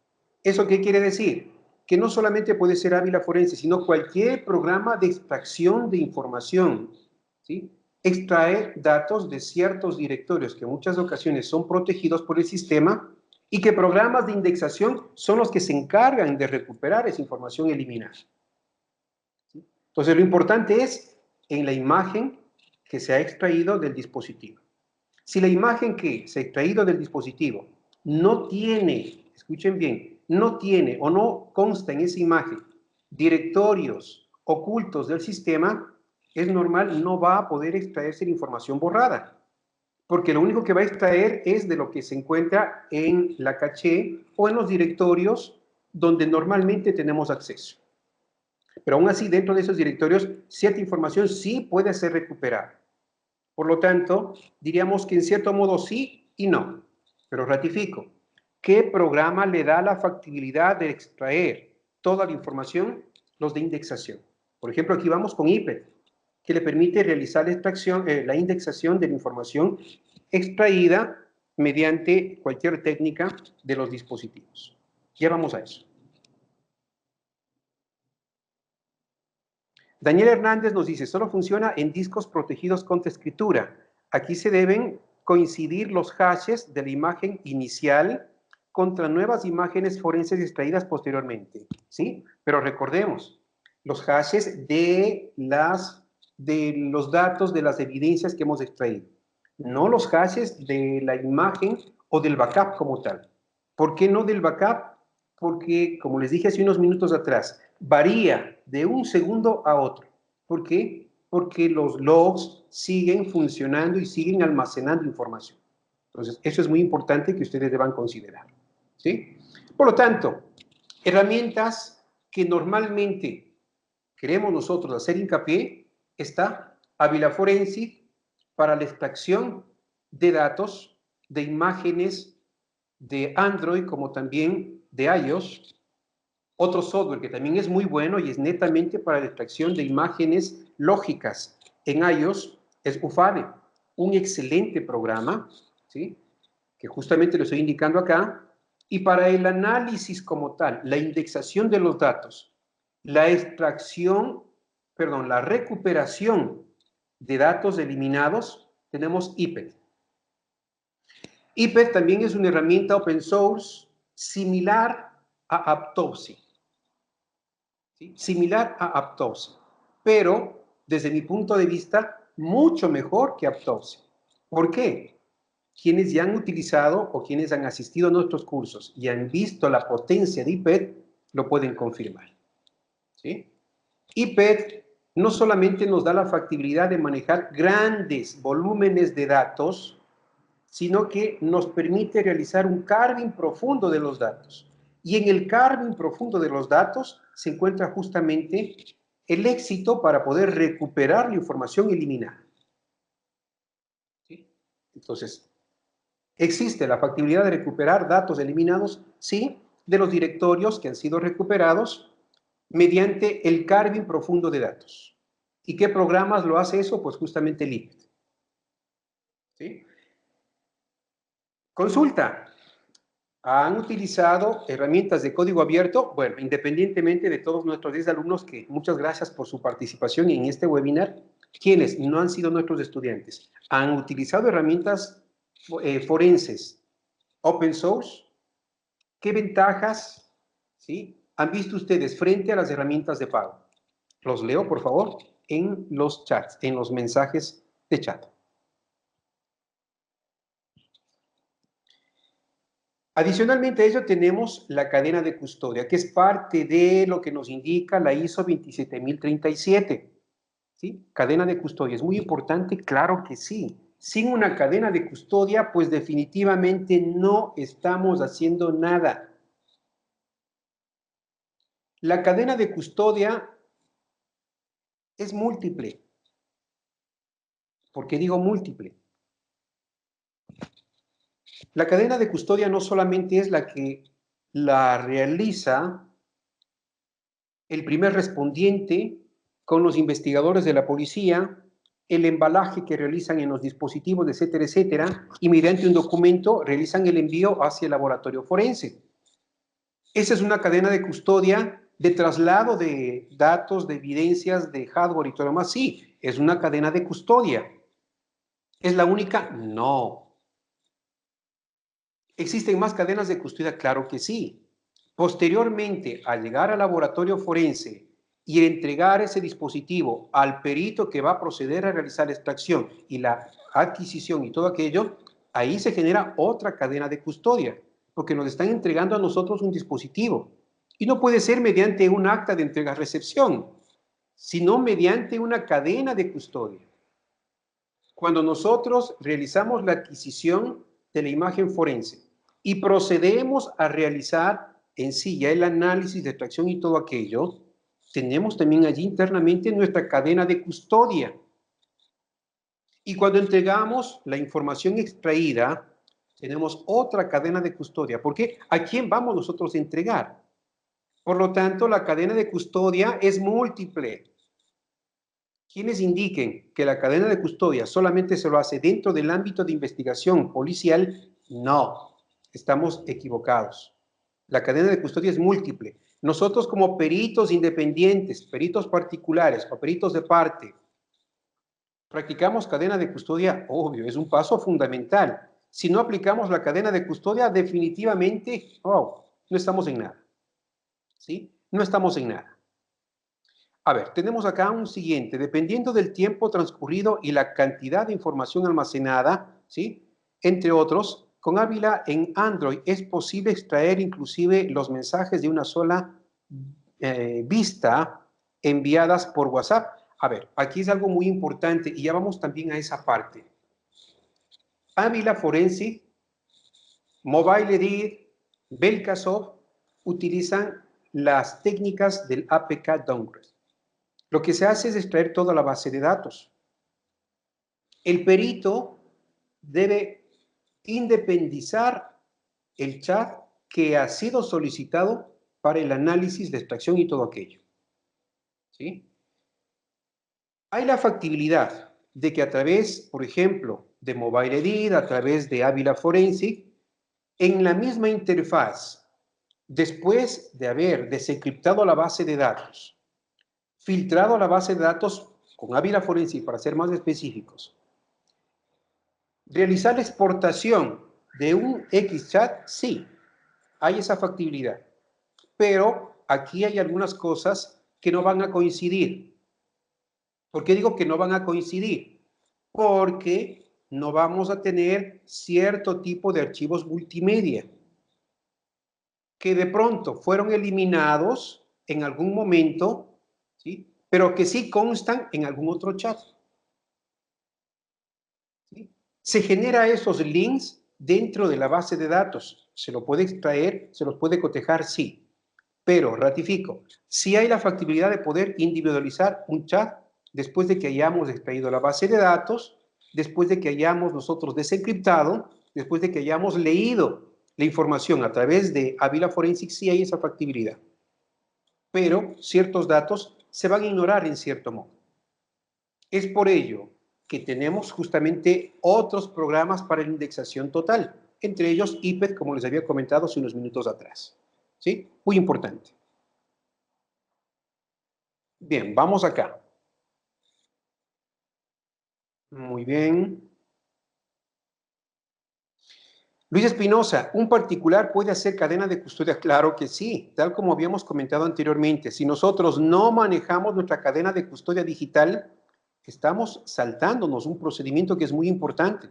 ¿Eso qué quiere decir? que no solamente puede ser Ávila Forense, sino cualquier programa de extracción de información, ¿sí? Extrae datos de ciertos directorios que en muchas ocasiones son protegidos por el sistema y que programas de indexación son los que se encargan de recuperar esa información eliminada. ¿Sí? Entonces, lo importante es en la imagen que se ha extraído del dispositivo. Si la imagen que se ha extraído del dispositivo no tiene, escuchen bien, no tiene o no consta en esa imagen directorios ocultos del sistema, es normal, no va a poder extraerse la información borrada, porque lo único que va a extraer es de lo que se encuentra en la caché o en los directorios donde normalmente tenemos acceso. Pero aún así, dentro de esos directorios, cierta información sí puede ser recuperada. Por lo tanto, diríamos que en cierto modo sí y no. Pero ratifico, ¿qué programa le da la factibilidad de extraer toda la información? Los de indexación. Por ejemplo, aquí vamos con IPED, que le permite realizar la extracción, la indexación de la información extraída mediante cualquier técnica de los dispositivos. Ya vamos a eso. Daniel Hernández nos dice, solo funciona en discos protegidos contra escritura. Aquí se deben coincidir los hashes de la imagen inicial contra nuevas imágenes forenses extraídas posteriormente, ¿sí? Pero recordemos, los hashes de los datos, de las evidencias que hemos extraído, no los hashes de la imagen o del backup como tal. ¿Por qué no del backup? Porque, como les dije hace unos minutos atrás, varía de un segundo a otro. ¿Por qué? Porque los logs siguen funcionando y siguen almacenando información. Entonces, eso es muy importante que ustedes deban considerar, ¿sí? Por lo tanto, herramientas que normalmente queremos nosotros hacer hincapié, está Ávila Forensic para la extracción de datos, de imágenes de Android como también de iOS. Otro software que también es muy bueno y es netamente para la extracción de imágenes lógicas en iOS es UFADE, un excelente programa, ¿sí? Que justamente lo estoy indicando acá. Y para el análisis como tal, la indexación de los datos, la extracción, perdón, la recuperación de datos eliminados, tenemos IPED. IPED también es una herramienta open source similar a Aptopsy. ¿Sí? Similar a Aptopsy, pero desde mi punto de vista, mucho mejor que Aptopsy. ¿Por qué? Quienes ya han utilizado o quienes han asistido a nuestros cursos y han visto la potencia de IPED, lo pueden confirmar. ¿Sí? IPED no solamente nos da la factibilidad de manejar grandes volúmenes de datos, sino que nos permite realizar un carving profundo de los datos. Y en el carving profundo de los datos se encuentra justamente el éxito para poder recuperar la información eliminada. ¿Sí? Entonces, ¿existe la factibilidad de recuperar datos eliminados? Sí, de los directorios que han sido recuperados mediante el carving profundo de datos. ¿Y qué programas lo hace eso? Pues justamente el IPED. ¿Sí? Consulta. ¿Han utilizado herramientas de código abierto? Bueno, independientemente de todos nuestros 10 alumnos, que muchas gracias por su participación en este webinar, quienes no han sido nuestros estudiantes, ¿han utilizado herramientas forenses open source? ¿Qué ventajas, ¿sí?, han visto ustedes frente a las herramientas de pago? Los leo, por favor, en los chats, en los mensajes de chat. Adicionalmente a ello tenemos la cadena de custodia, que es parte de lo que nos indica la ISO 27037. ¿Sí? Cadena de custodia, ¿es muy importante? Claro que sí. Sin una cadena de custodia, pues definitivamente no estamos haciendo nada. La cadena de custodia es múltiple. ¿Por qué digo múltiple? La cadena de custodia no solamente es la que la realiza el primer respondiente con los investigadores de la policía, el embalaje que realizan en los dispositivos, etcétera, etcétera, y mediante un documento realizan el envío hacia el laboratorio forense. Esa es una cadena de custodia de traslado de datos, de evidencias, de hardware y todo lo demás. Sí, es una cadena de custodia. ¿Es la única? No. ¿Existen más cadenas de custodia? Claro que sí. Posteriormente, al llegar al laboratorio forense y entregar ese dispositivo al perito que va a proceder a realizar la extracción y la adquisición y todo aquello, ahí se genera otra cadena de custodia, porque nos están entregando a nosotros un dispositivo. Y no puede ser mediante un acta de entrega-recepción, sino mediante una cadena de custodia. Cuando nosotros realizamos la adquisición de la imagen forense y procedemos a realizar en sí ya el análisis de extracción y todo aquello, tenemos también allí internamente nuestra cadena de custodia. Y cuando entregamos la información extraída, tenemos otra cadena de custodia. ¿Por qué? ¿A quién vamos nosotros a entregar? Por lo tanto, la cadena de custodia es múltiple. Quienes indiquen que la cadena de custodia solamente se lo hace dentro del ámbito de investigación policial, no, estamos equivocados. La cadena de custodia es múltiple. Nosotros como peritos independientes, peritos particulares o peritos de parte, practicamos cadena de custodia, obvio, es un paso fundamental. Si no aplicamos la cadena de custodia, definitivamente, oh, no estamos en nada. ¿Sí? No estamos en nada. A ver, tenemos acá un siguiente. Dependiendo del tiempo transcurrido y la cantidad de información almacenada, ¿sí? Entre otros, con Ávila en Android es posible extraer inclusive los mensajes de una sola vista enviadas por WhatsApp. A ver, aquí es algo muy importante y ya vamos también a esa parte. Ávila Forensic, Mobile Edit, Belkasoft utilizan las técnicas del APK Downgrade. Lo que se hace es extraer toda la base de datos. El perito debe independizar el chat que ha sido solicitado para el análisis de extracción y todo aquello. ¿Sí? Hay la factibilidad de que a través, por ejemplo, de Mobile Edit, a través de Ávila Forensic, en la misma interfaz, después de haber desencriptado la base de datos, filtrado la base de datos con Ávila Forensic, para ser más específicos, realizar la exportación de un XChat, sí, hay esa factibilidad. Pero aquí hay algunas cosas que no van a coincidir. ¿Por qué digo que no van a coincidir? Porque no vamos a tener cierto tipo de archivos multimedia que de pronto fueron eliminados en algún momento, ¿sí? Pero que sí constan en algún otro chat. ¿Sí? Se genera esos links dentro de la base de datos. ¿Se lo puede extraer? ¿Se los puede cotejar? Sí. Pero, ratifico, sí hay la factibilidad de poder individualizar un chat después de que hayamos extraído la base de datos, después de que hayamos nosotros desencriptado, después de que hayamos leído la información a través de Ávila Forensic, sí hay esa factibilidad. Pero ciertos datos se van a ignorar en cierto modo. Es por ello que tenemos justamente otros programas para la indexación total, entre ellos IPED, como les había comentado hace unos minutos atrás. ¿Sí? Muy importante. Bien, vamos acá. Muy bien. Luis Espinosa, ¿un particular puede hacer cadena de custodia? Claro que sí, tal como habíamos comentado anteriormente. Si nosotros no manejamos nuestra cadena de custodia digital, estamos saltándonos un procedimiento que es muy importante.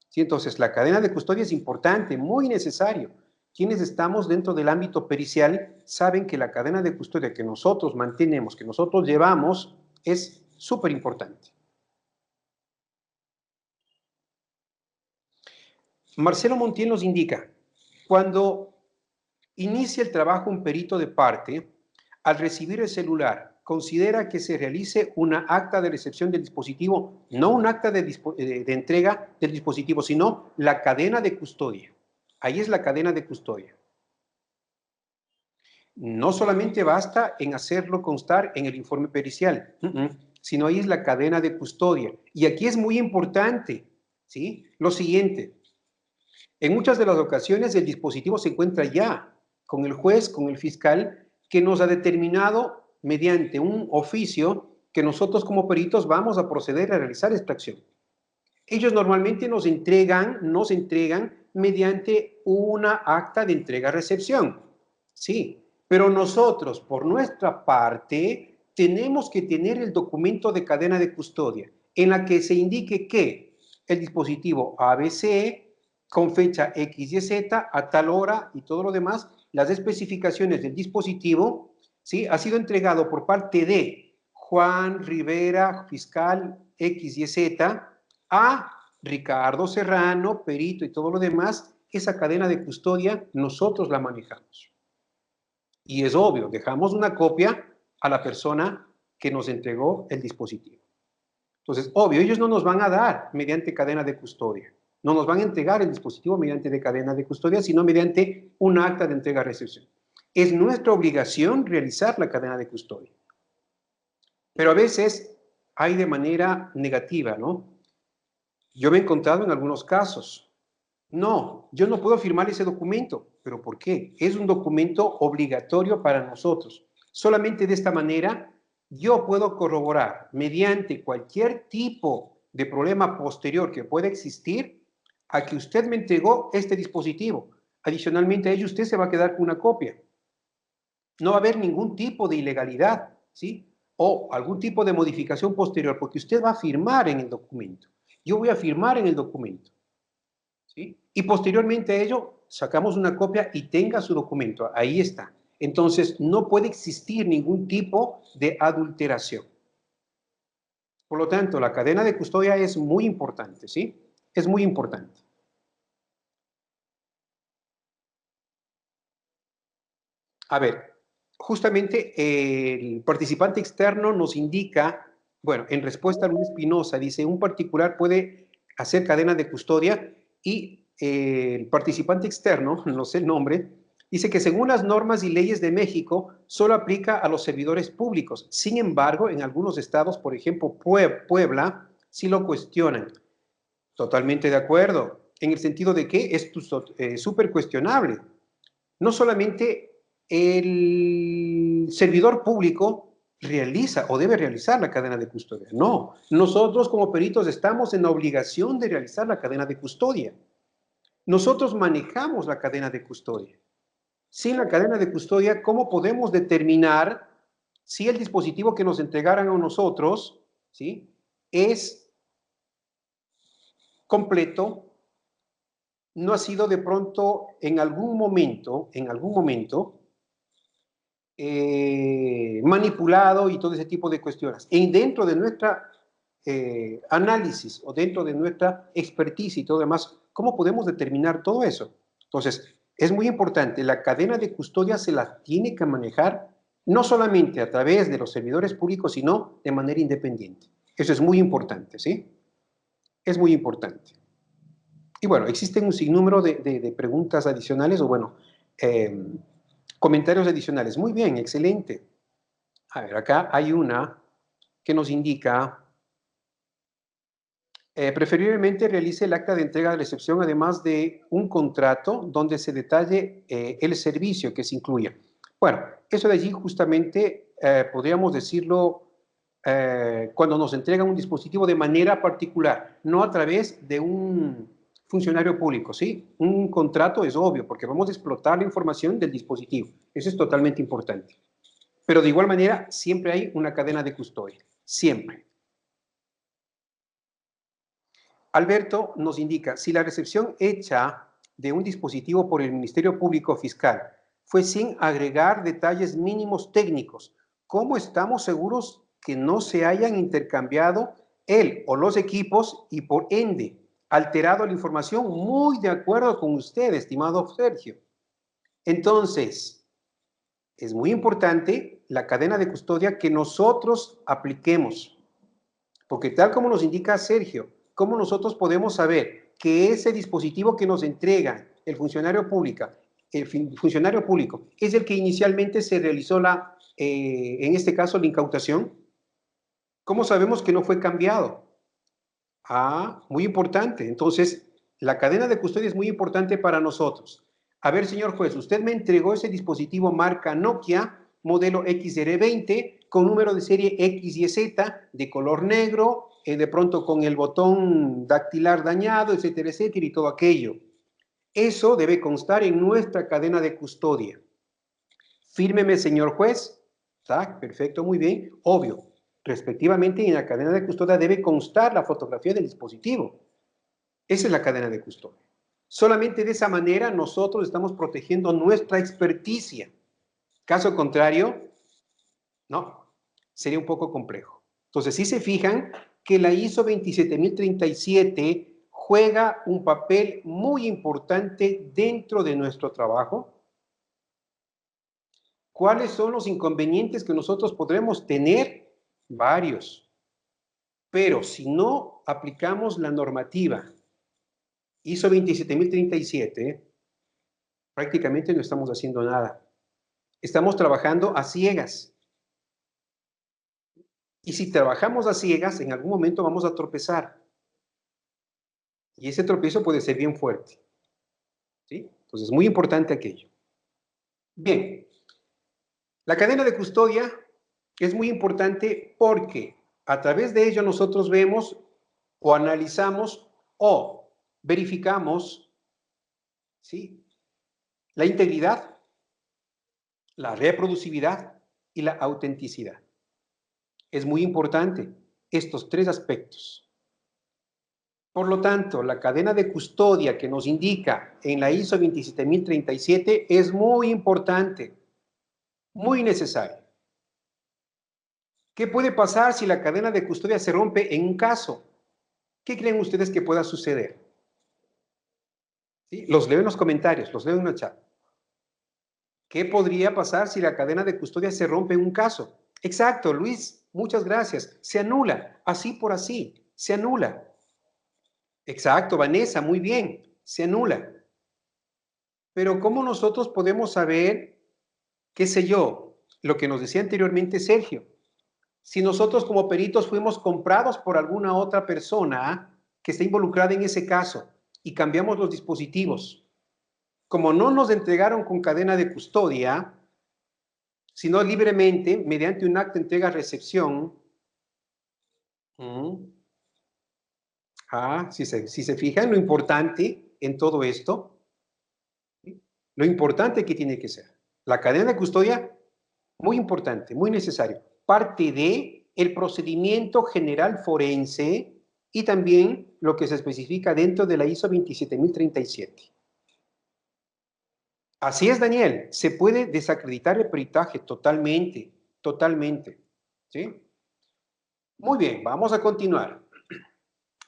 ¿Sí? Entonces, la cadena de custodia es importante, muy necesario. Quienes estamos dentro del ámbito pericial saben que la cadena de custodia que nosotros mantenemos, que nosotros llevamos, es súper importante. Marcelo Montiel nos indica, cuando inicia el trabajo un perito de parte, al recibir el celular, considera que se realice una acta de recepción del dispositivo, no un acta de entrega del dispositivo, sino la cadena de custodia. Ahí es la cadena de custodia. No solamente basta en hacerlo constar en el informe pericial, sino ahí es la cadena de custodia. Y aquí es muy importante, ¿sí? Lo siguiente, en muchas de las ocasiones el dispositivo se encuentra ya con el juez, con el fiscal, que nos ha determinado mediante un oficio que nosotros como peritos vamos a proceder a realizar esta acción. Ellos normalmente nos entregan mediante una acta de entrega-recepción, sí, pero nosotros, por nuestra parte, tenemos que tener el documento de cadena de custodia, en la que se indique que el dispositivo ABC, con fecha X y Z, a tal hora y todo lo demás, las especificaciones del dispositivo, ¿sí?, ha sido entregado por parte de Juan Rivera, fiscal X y Z, a Ricardo Serrano, perito y todo lo demás. Esa cadena de custodia nosotros la manejamos. Y es obvio, dejamos una copia a la persona que nos entregó el dispositivo. Entonces, obvio, ellos no nos van a dar mediante cadena de custodia. No nos van a entregar el dispositivo mediante cadena de custodia, sino mediante un acta de entrega-recepción. Es nuestra obligación realizar la cadena de custodia. Pero a veces hay de manera negativa, ¿no? Yo me he encontrado en algunos casos. No, yo no puedo firmar ese documento. ¿Pero por qué? Es un documento obligatorio para nosotros. Solamente de esta manera yo puedo corroborar mediante cualquier tipo de problema posterior que pueda existir a que usted me entregó este dispositivo. Adicionalmente a ello, usted se va a quedar con una copia. No va a haber ningún tipo de ilegalidad, ¿sí? O algún tipo de modificación posterior, porque usted va a firmar en el documento. Yo voy a firmar en el documento, ¿sí? Y posteriormente a ello, sacamos una copia y tenga su documento. Ahí está. Entonces, no puede existir ningún tipo de adulteración. Por lo tanto, la cadena de custodia es muy importante, ¿sí? Es muy importante. A ver, justamente el participante externo nos indica, bueno, en respuesta a Luis Espinosa, dice, un particular puede hacer cadena de custodia y el participante externo, no sé el nombre, dice que según las normas y leyes de México, solo aplica a los servidores públicos. Sin embargo, en algunos estados, por ejemplo, Puebla, sí lo cuestionan. Totalmente de acuerdo, en el sentido de que es súper cuestionable. No solamente el servidor público realiza o debe realizar la cadena de custodia. No, nosotros como peritos estamos en la obligación de realizar la cadena de custodia. Nosotros manejamos la cadena de custodia. Sin la cadena de custodia, ¿cómo podemos determinar si el dispositivo que nos entregaran a nosotros, ¿sí?, es completo, no ha sido de pronto en algún momento, manipulado y todo ese tipo de cuestiones? Y dentro de nuestra análisis o dentro de nuestra expertise y todo demás, ¿cómo podemos determinar todo eso? Entonces, es muy importante, la cadena de custodia se la tiene que manejar no solamente a través de los servidores públicos, sino de manera independiente. Eso es muy importante, ¿sí? Es muy importante. Y bueno, existen un sinnúmero de preguntas adicionales o bueno, comentarios adicionales. Muy bien, excelente. A ver, acá hay una que nos indica, preferiblemente realice el acta de entrega de recepción, además de un contrato donde se detalle el servicio que se incluye. Bueno, eso de allí justamente podríamos decirlo cuando nos entregan un dispositivo de manera particular, no a través de un funcionario público, ¿sí? Un contrato es obvio, porque vamos a explotar la información del dispositivo. Eso es totalmente importante. Pero de igual manera, siempre hay una cadena de custodia, siempre. Alberto nos indica, si la recepción hecha de un dispositivo por el Ministerio Público Fiscal fue sin agregar detalles mínimos técnicos, ¿cómo estamos seguros que no se hayan intercambiado él o los equipos y por ende alterado la información? Muy de acuerdo con usted, estimado Sergio. Entonces, es muy importante la cadena de custodia que nosotros apliquemos, porque tal como nos indica Sergio, ¿cómo nosotros podemos saber que ese dispositivo que nos entrega el funcionario público es el que inicialmente se realizó en este caso, la incautación? ¿Cómo sabemos que no fue cambiado? Ah, muy importante. Entonces, la cadena de custodia es muy importante para nosotros. A ver, señor juez, usted me entregó ese dispositivo marca Nokia, modelo XR20, con número de serie XYZ, de color negro, de pronto con el botón dactilar dañado, etcétera, etcétera, y todo aquello. Eso debe constar en nuestra cadena de custodia. Fírmeme, señor juez. ¿Está? Perfecto, muy bien. Obvio, respectivamente en la cadena de custodia debe constar la fotografía del dispositivo. Esa es la cadena de custodia. Solamente de esa manera nosotros estamos protegiendo nuestra experticia. Caso contrario, no, sería un poco complejo. Entonces, si se fijan que la ISO 27037 juega un papel muy importante dentro de nuestro trabajo. ¿Cuáles son los inconvenientes que nosotros podremos tener? Varios. Pero si no aplicamos la normativa ISO 27037, prácticamente no estamos haciendo nada. Estamos trabajando a ciegas. Y si trabajamos a ciegas, en algún momento vamos a tropezar. Y ese tropiezo puede ser bien fuerte. ¿Sí? Entonces, es muy importante aquello. Bien, la cadena de custodia es muy importante porque a través de ello nosotros vemos o analizamos o verificamos, ¿sí?, la integridad, la reproducibilidad y la autenticidad. Es muy importante estos tres aspectos. Por lo tanto, la cadena de custodia que nos indica en la ISO 27037 es muy importante, muy necesaria. ¿Qué puede pasar si la cadena de custodia se rompe en un caso? ¿Qué creen ustedes que pueda suceder? ¿Sí? Los leo en los comentarios, los leo en el chat. ¿Qué podría pasar si la cadena de custodia se rompe en un caso? Exacto, Luis, muchas gracias. Se anula, así por así, se anula. Exacto, Vanessa, muy bien, se anula. Pero ¿cómo nosotros podemos saber, qué sé yo, lo que nos decía anteriormente Sergio? Si nosotros como peritos fuimos comprados por alguna otra persona que está involucrada en ese caso y cambiamos los dispositivos, como no nos entregaron con cadena de custodia, sino libremente, mediante un acta de entrega-recepción, si se fijan, lo importante en todo esto, ¿sí?, lo importante que tiene que ser. La cadena de custodia, muy importante, muy necesario. Parte de el procedimiento general forense y también lo que se especifica dentro de la ISO 27037. Así es, Daniel, se puede desacreditar el peritaje totalmente, totalmente, ¿sí? Muy bien, vamos a continuar.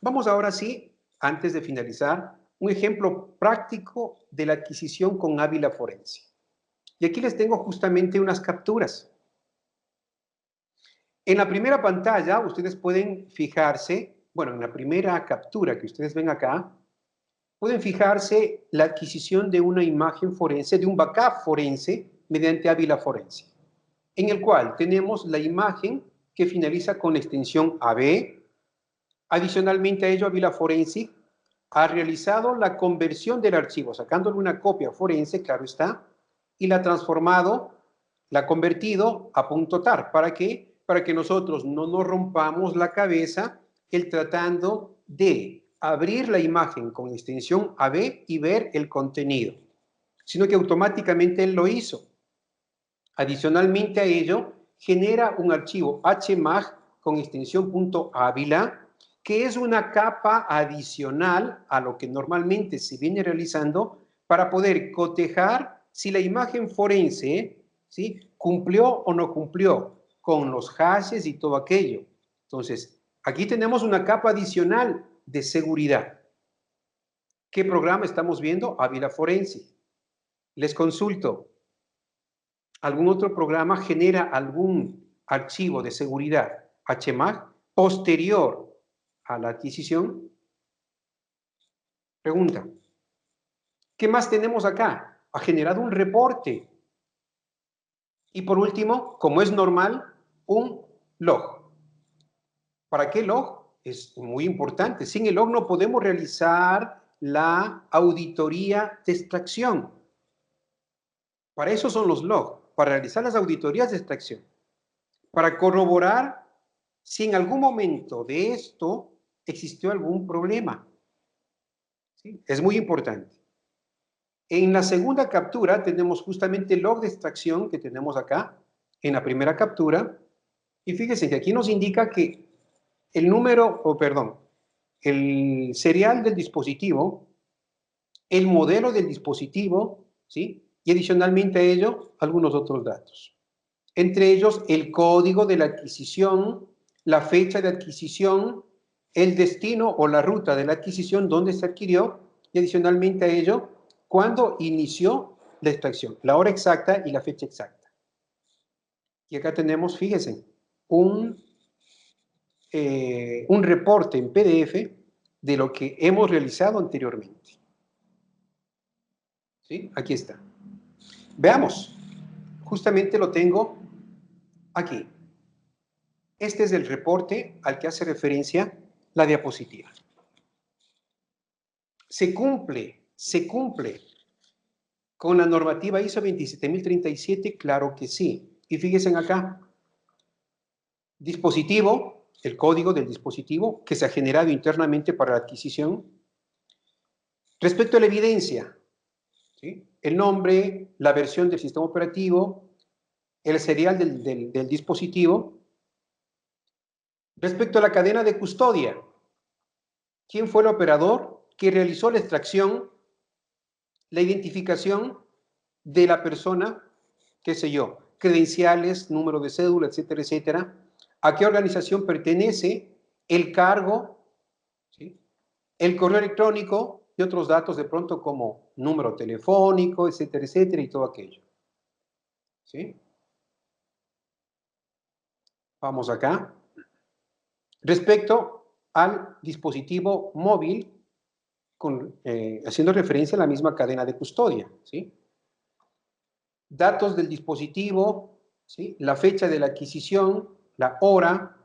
Vamos ahora sí, antes de finalizar, un ejemplo práctico de la adquisición con Ávila Forense. Y aquí les tengo justamente unas capturas. En la primera pantalla, ustedes pueden fijarse, bueno, en la primera captura que ustedes ven acá, pueden fijarse la adquisición de una imagen forense, de un backup forense, mediante Ávila Forense, en el cual tenemos la imagen que finaliza con extensión AB. Adicionalmente a ello, Ávila Forense ha realizado la conversión del archivo, sacándole una copia forense, claro está, y la ha transformado, la ha convertido a .tar. ¿Para qué? Para que nosotros no nos rompamos la cabeza el tratando de abrir la imagen con extensión AB y ver el contenido, sino que automáticamente él lo hizo. Adicionalmente a ello, genera un archivo HMAG con extensión .avila, que es una capa adicional a lo que normalmente se viene realizando para poder cotejar si la imagen forense, ¿sí?, cumplió o no cumplió con los hashes y todo aquello. Entonces, aquí tenemos una capa adicional de seguridad. ¿Qué programa estamos viendo? Ávila Forense. Les consulto, ¿algún otro programa genera algún archivo de seguridad HMAG posterior a la adquisición? Pregunta. ¿Qué más tenemos acá? Ha generado un reporte. Y por último, como es normal, un log. ¿Para qué log? Es muy importante. Sin el log no podemos realizar la auditoría de extracción. Para eso son los logs, para realizar las auditorías de extracción, para corroborar si en algún momento de esto existió algún problema. ¿Sí? Es muy importante. En la segunda captura tenemos justamente el log de extracción que tenemos acá, en la primera captura, y fíjense que aquí nos indica que el número, o perdón, el serial del dispositivo, el modelo del dispositivo, ¿sí? Y adicionalmente a ello, algunos otros datos. Entre ellos, el código de la adquisición, la fecha de adquisición, el destino o la ruta de la adquisición, dónde se adquirió, y adicionalmente a ello, cuándo inició la extracción, la hora exacta y la fecha exacta. Y acá tenemos, fíjense, un reporte en PDF de lo que hemos realizado anteriormente. ¿Sí? Aquí está. Veamos. Justamente lo tengo aquí. Este es el reporte al que hace referencia la diapositiva. Se cumple con la normativa ISO 27037, claro que sí. Y fíjense acá, dispositivo, el código del dispositivo que se ha generado internamente para la adquisición. Respecto a la evidencia, ¿sí? El nombre, la versión del sistema operativo, el serial del dispositivo. Respecto a la cadena de custodia, ¿quién fue el operador que realizó la extracción, la identificación de la persona, qué sé yo, credenciales, número de cédula, etcétera, etcétera? ¿A qué organización pertenece? El cargo, ¿sí? El correo electrónico y otros datos de pronto como número telefónico, etcétera, etcétera, y todo aquello. ¿Sí? Vamos acá. Respecto al dispositivo móvil, haciendo referencia a la misma cadena de custodia, ¿sí? Datos del dispositivo, ¿sí? La fecha de la adquisición, la hora,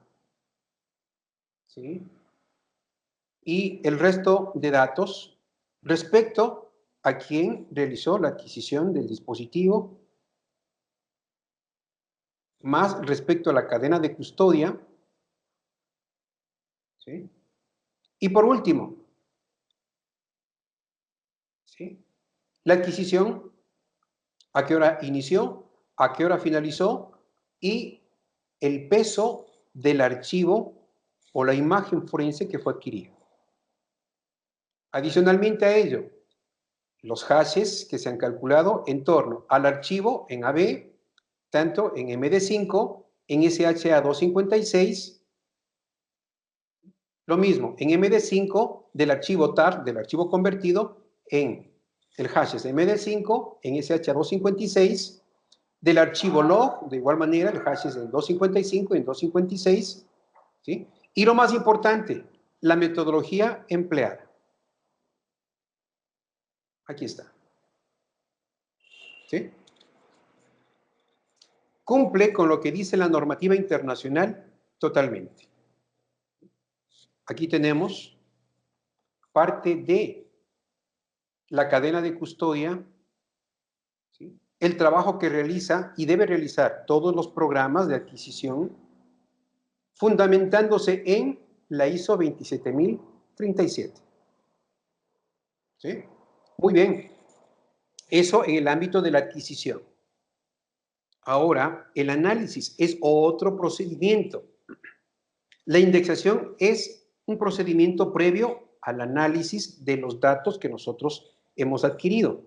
¿sí? Y el resto de datos respecto a quién realizó la adquisición del dispositivo, más respecto a la cadena de custodia, ¿sí? Y por último, ¿sí? La adquisición, a qué hora inició, a qué hora finalizó y el peso del archivo o la imagen forense que fue adquirida. Adicionalmente a ello, los hashes que se han calculado en torno al archivo en AB, tanto en MD5, en SHA-256, lo mismo, en MD5 del archivo TAR, del archivo convertido, en el hashes de MD5, en SHA-256, del archivo log, de igual manera, el hash es en 255, en 256, ¿sí? Y lo más importante, la metodología empleada. Aquí está. ¿Sí? Cumple con lo que dice la normativa internacional totalmente. Aquí tenemos parte de la cadena de custodia, ¿sí? El trabajo que realiza y debe realizar todos los programas de adquisición, fundamentándose en la ISO 27037. ¿Sí? Muy bien. Eso en el ámbito de la adquisición. Ahora, el análisis es otro procedimiento. La indexación es un procedimiento previo al análisis de los datos que nosotros hemos adquirido.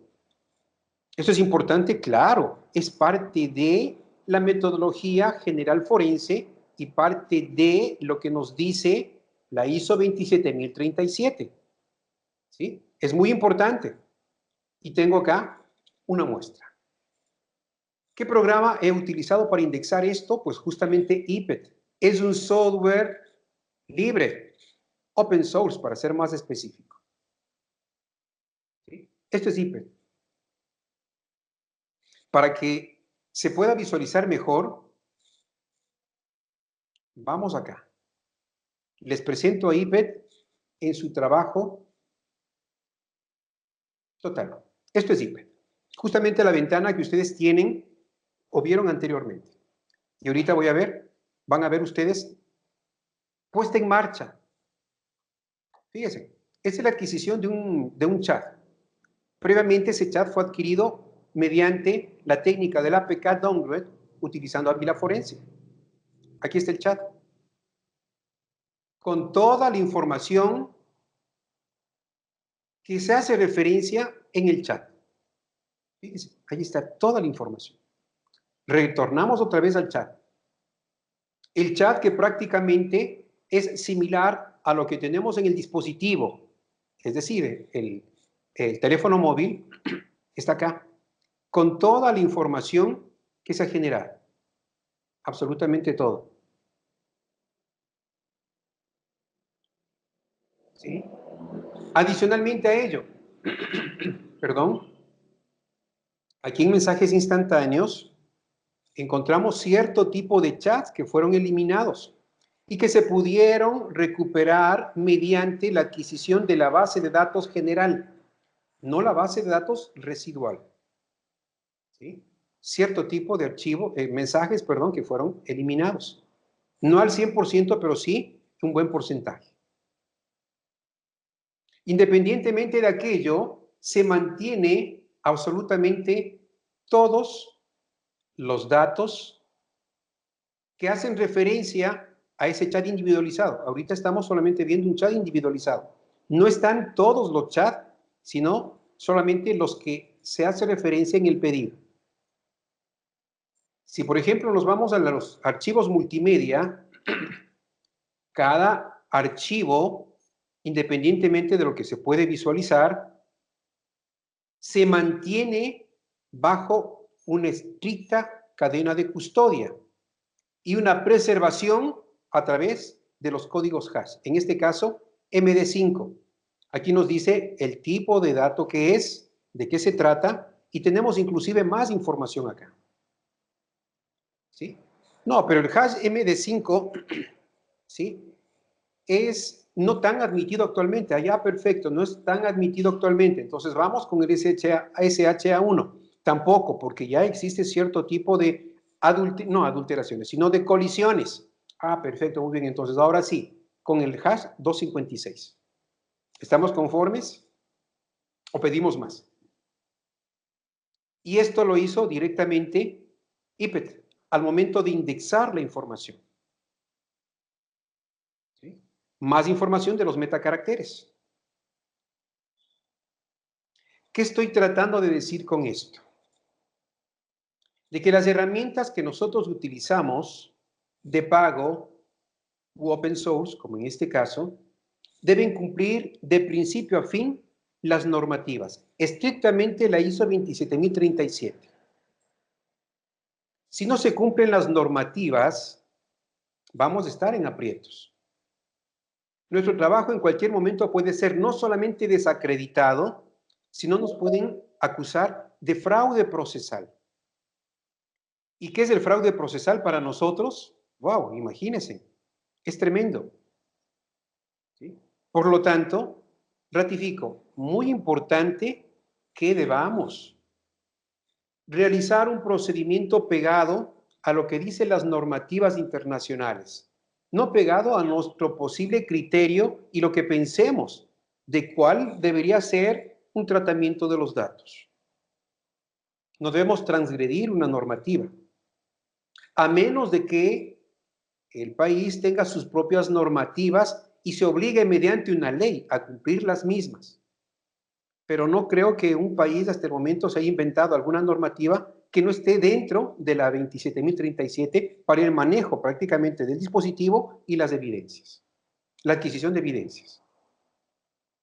Eso es importante, claro, es parte de la metodología general forense y parte de lo que nos dice la ISO 27037. ¿Sí? Es muy importante. Y tengo acá una muestra. ¿Qué programa he utilizado para indexar esto? Pues justamente IPET. Es un software libre, open source para ser más específico. ¿Sí? Esto es IPET. Para que se pueda visualizar mejor, vamos acá. Les presento a IPET en su trabajo total. Esto es IPET. justamente la ventana que ustedes tienen o vieron anteriormente. Y ahorita van a ver ustedes puesta en marcha. Fíjense, esa es la adquisición de un chat. Previamente ese chat fue adquirido mediante la técnica del APK download utilizando Águila Forense. Aquí está el chat. Con toda la información que se hace referencia en el chat. Fíjense, ahí está toda la información. Retornamos otra vez al chat. El chat que prácticamente es similar a lo que tenemos en el dispositivo, es decir, el teléfono móvil está acá, con toda la información que se ha generado. Absolutamente todo. ¿Sí? Adicionalmente a ello, perdón, aquí en mensajes instantáneos encontramos cierto tipo de chats que fueron eliminados y que se pudieron recuperar mediante la adquisición de la base de datos general, no la base de datos residual. ¿Sí? Cierto tipo de mensajes, perdón, que fueron eliminados. No al 100%, pero sí un buen porcentaje. Independientemente de aquello, se mantiene absolutamente todos los datos que hacen referencia a ese chat individualizado. Ahorita estamos solamente viendo un chat individualizado. No están todos los chats, sino solamente los que se hace referencia en el pedido. Si, por ejemplo, nos vamos a los archivos multimedia, cada archivo, independientemente de lo que se puede visualizar, se mantiene bajo una estricta cadena de custodia y una preservación a través de los códigos hash. En este caso, MD5. Aquí nos dice el tipo de dato que es, de qué se trata, y tenemos inclusive más información acá. ¿Sí? No, pero el hash MD5, ¿sí?, es no tan admitido actualmente. Allá, perfecto, no es tan admitido actualmente. Entonces vamos con el SHA-1. Tampoco, porque ya existe cierto tipo de no adulteraciones, sino de colisiones. Ah, perfecto, muy bien. Entonces ahora sí, con el hash 256. ¿Estamos conformes o pedimos más? Y esto lo hizo directamente IPET al momento de indexar la información. ¿Sí? Más información de los metacaracteres. ¿Qué estoy tratando de decir con esto? De que las herramientas que nosotros utilizamos de pago u open source, como en este caso, deben cumplir de principio a fin las normativas, estrictamente la ISO 27037. Si no se cumplen las normativas, vamos a estar en aprietos. Nuestro trabajo en cualquier momento puede ser no solamente desacreditado, sino nos pueden acusar de fraude procesal. ¿Y qué es el fraude procesal para nosotros? ¡Wow! Imagínense, es tremendo. ¿Sí? Por lo tanto, ratifico, muy importante que debamos realizar un procedimiento pegado a lo que dicen las normativas internacionales, no pegado a nuestro posible criterio y lo que pensemos de cuál debería ser un tratamiento de los datos. No debemos transgredir una normativa, a menos de que el país tenga sus propias normativas y se obligue mediante una ley a cumplir las mismas. Pero no creo que un país hasta el momento se haya inventado alguna normativa que no esté dentro de la 27037 para el manejo prácticamente del dispositivo y las evidencias, la adquisición de evidencias.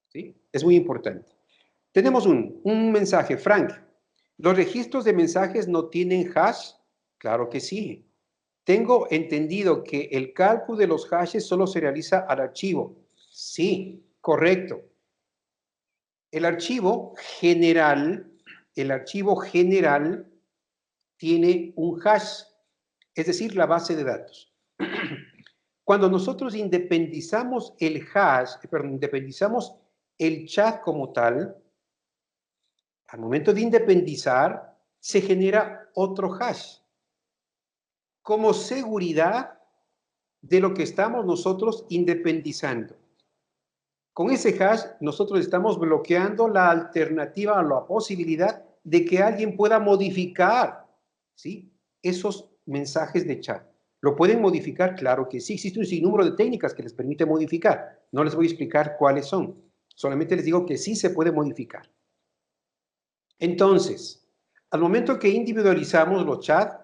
¿Sí? Es muy importante. Tenemos un mensaje, Frank. ¿Los registros de mensajes no tienen hash? Claro que sí. Tengo entendido que el cálculo de los hashes solo se realiza al archivo. Sí, correcto. El archivo general tiene un hash, es decir, la base de datos. Cuando nosotros independizamos el hash, independizamos el chat como tal, Al momento de independizar, se genera otro hash como seguridad de lo que estamos nosotros independizando. Con ese hash, nosotros estamos bloqueando la alternativa o la posibilidad de que alguien pueda modificar, ¿sí?, esos mensajes de chat. ¿Lo pueden modificar? Claro que sí. Existe un sinnúmero de técnicas que les permite modificar. No les voy a explicar cuáles son. Solamente les digo que sí se puede modificar. Entonces, al momento que individualizamos los chats,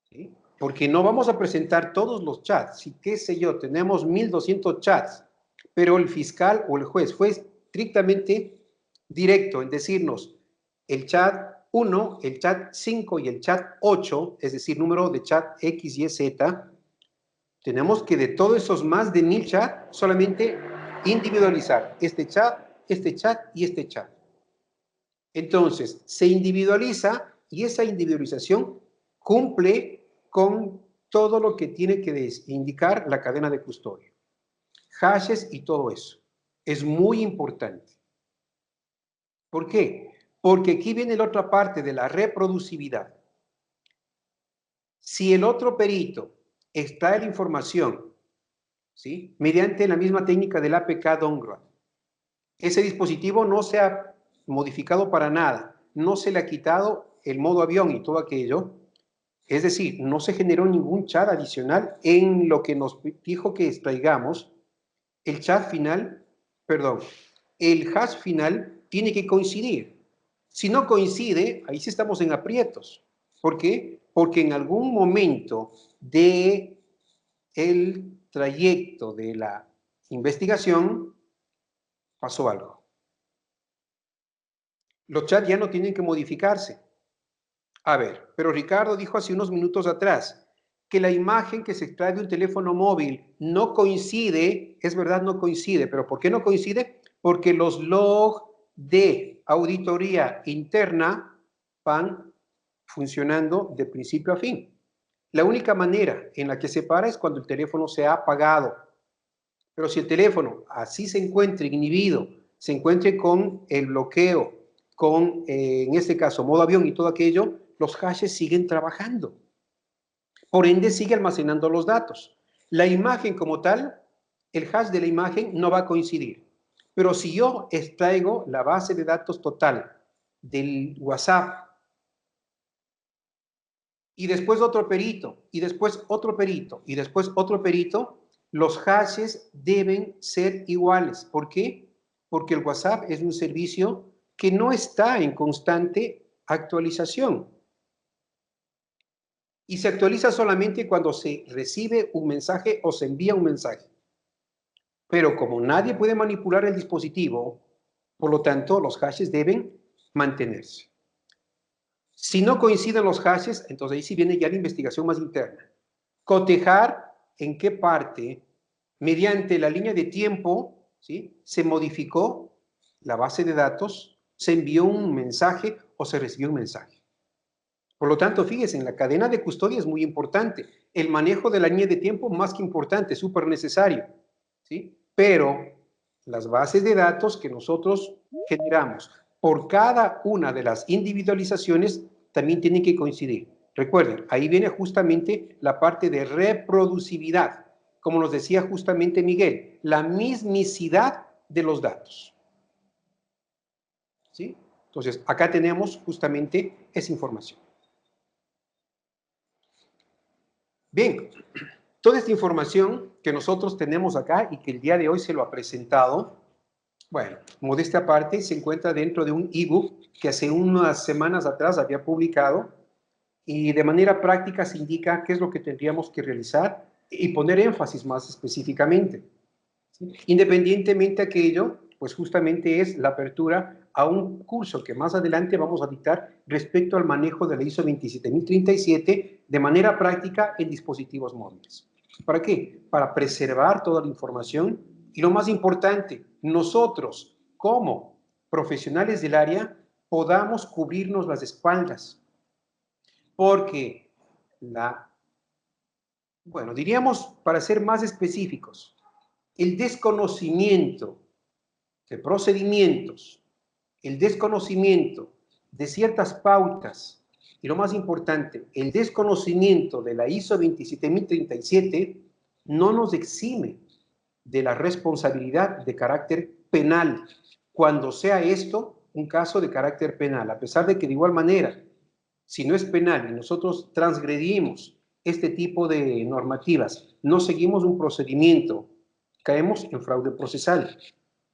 ¿sí?, porque no vamos a presentar todos los chats, si qué sé yo, tenemos 1200 chats, pero el fiscal o el juez fue estrictamente directo en decirnos el chat 1, el chat 5 y el chat 8, es decir, número de chat X, Y, Z, tenemos que de todos esos más de 1000 chats solamente individualizar este chat y este chat. Entonces, se individualiza y esa individualización cumple con todo lo que tiene que indicar la cadena de custodia. Hashes y todo eso. Es muy importante. ¿Por qué? Porque aquí viene la otra parte de la reproducibilidad. Si el otro perito extrae la información, ¿sí?, mediante la misma técnica del APK downgrade, ese dispositivo no se ha modificado para nada, no se le ha quitado el modo avión y todo aquello, es decir, no se generó ningún chat adicional en lo que nos dijo que extraigamos, el chat final, perdón, el hash final tiene que coincidir. Si no coincide, ahí sí estamos en aprietos. ¿Por qué? Porque en algún momento de el trayecto de la investigación pasó algo. Los chats ya no tienen que modificarse. A ver, pero Ricardo dijo hace unos minutos atrás que la imagen que se extrae de un teléfono móvil no coincide, es verdad, no coincide, pero ¿por qué no coincide? Porque los logs de auditoría interna van funcionando de principio a fin. La única manera en la que se para es cuando el teléfono se ha apagado. Pero si el teléfono así se encuentre inhibido, se encuentre con el bloqueo, con, en este caso, modo avión y todo aquello, los hashes siguen trabajando. Por ende, sigue almacenando los datos. La imagen como tal, el hash de la imagen no va a coincidir. Pero si yo extraigo la base de datos total del WhatsApp y después otro perito, y después otro perito, y después otro perito, los hashes deben ser iguales. ¿Por qué? Porque el WhatsApp es un servicio que no está en constante actualización. Y se actualiza solamente cuando se recibe un mensaje o se envía un mensaje. Pero como nadie puede manipular el dispositivo, por lo tanto, los hashes deben mantenerse. Si no coinciden los hashes, entonces ahí sí viene ya la investigación más interna. Cotejar en qué parte, mediante la línea de tiempo, ¿sí?, se modificó la base de datos, se envió un mensaje o se recibió un mensaje. Por lo tanto, fíjense, en la cadena de custodia es muy importante. El manejo de la línea de tiempo más que importante, súper necesario, ¿sí? Pero las bases de datos que nosotros generamos por cada una de las individualizaciones también tienen que coincidir. Recuerden, ahí viene justamente la parte de reproducibilidad. Como nos decía justamente Miguel, la mismicidad de los datos, ¿sí? Entonces, acá tenemos justamente esa información. Bien, toda esta información que nosotros tenemos acá y que el día de hoy se lo ha presentado, bueno, modestia aparte, se encuentra dentro de un ebook que hace unas semanas atrás había publicado y de manera práctica se indica qué es lo que tendríamos que realizar y poner énfasis más específicamente, ¿sí? Independientemente de aquello, pues justamente es la apertura a un curso que más adelante vamos a dictar respecto al manejo de la ISO 27037 de manera práctica en dispositivos móviles. ¿Para qué? Para preservar toda la información y lo más importante, nosotros como profesionales del área podamos cubrirnos las espaldas, porque bueno, diríamos para ser más específicos, el desconocimiento de procedimientos el desconocimiento de ciertas pautas y lo más importante, el desconocimiento de la ISO 27037 no nos exime de la responsabilidad de carácter penal, cuando sea esto un caso de carácter penal, a pesar de que de igual manera, si no es penal y nosotros transgredimos este tipo de normativas, no seguimos un procedimiento, caemos en fraude procesal.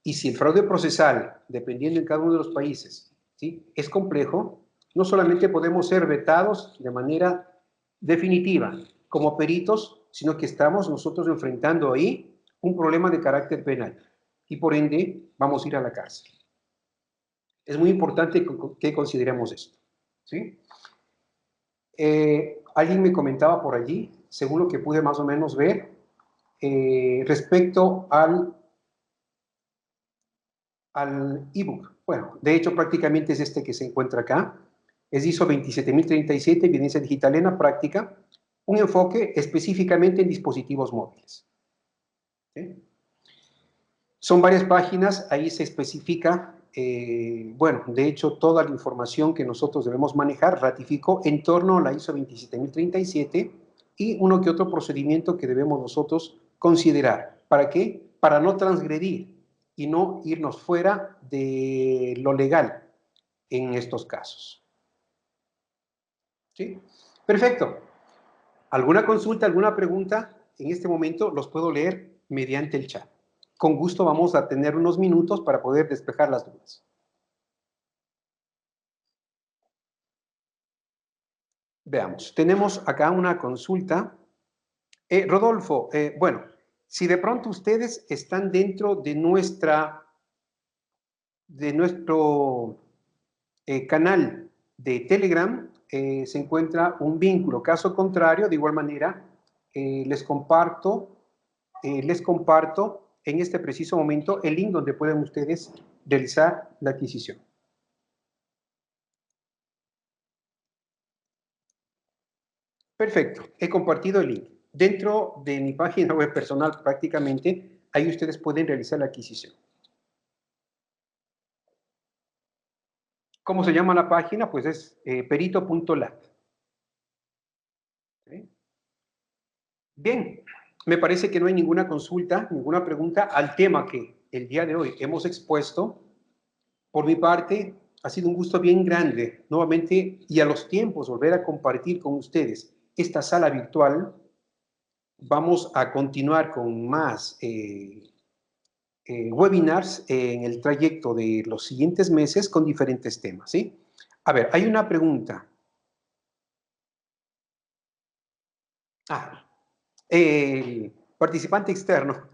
Y si el fraude procesal, dependiendo en cada uno de los países, ¿sí?, es complejo, no solamente podemos ser vetados de manera definitiva como peritos, sino que estamos nosotros enfrentando ahí un problema de carácter penal y por ende vamos a ir a la cárcel. Es muy importante que consideremos esto, ¿sí? Alguien me comentaba por allí, según lo que pude más o menos ver, respecto al ebook. Bueno, de hecho prácticamente es este que se encuentra acá. Es ISO 27037, evidencia digital en la práctica, un enfoque específicamente en dispositivos móviles. ¿Sí? Son varias páginas, ahí se especifica, bueno, de hecho toda la información que nosotros debemos manejar ratificó en torno a la ISO 27037 y uno que otro procedimiento que debemos nosotros considerar. ¿Para qué? Para no transgredir y no irnos fuera de lo legal en estos casos. ¿Sí? Perfecto. ¿Alguna consulta, alguna pregunta? En este momento los puedo leer mediante el chat. Con gusto vamos a tener unos minutos para poder despejar las dudas. Veamos, tenemos acá una consulta. Rodolfo, bueno, si de pronto ustedes están dentro de nuestro canal de Telegram, se encuentra un vínculo. Caso contrario, de igual manera, les comparto en este preciso momento el link donde pueden ustedes realizar la adquisición. Perfecto, he compartido el link. Dentro de mi página web personal prácticamente, ahí ustedes pueden realizar la adquisición. ¿Cómo se llama la página? Pues es perito.lat. ¿Sí? Bien, me parece que no hay ninguna consulta, ninguna pregunta al tema que el día de hoy hemos expuesto. Por mi parte, ha sido un gusto bien grande nuevamente y a los tiempos volver a compartir con ustedes esta sala virtual. Vamos a continuar con más webinars en el trayecto de los siguientes meses con diferentes temas, ¿sí? A ver, hay una pregunta. Participante externo,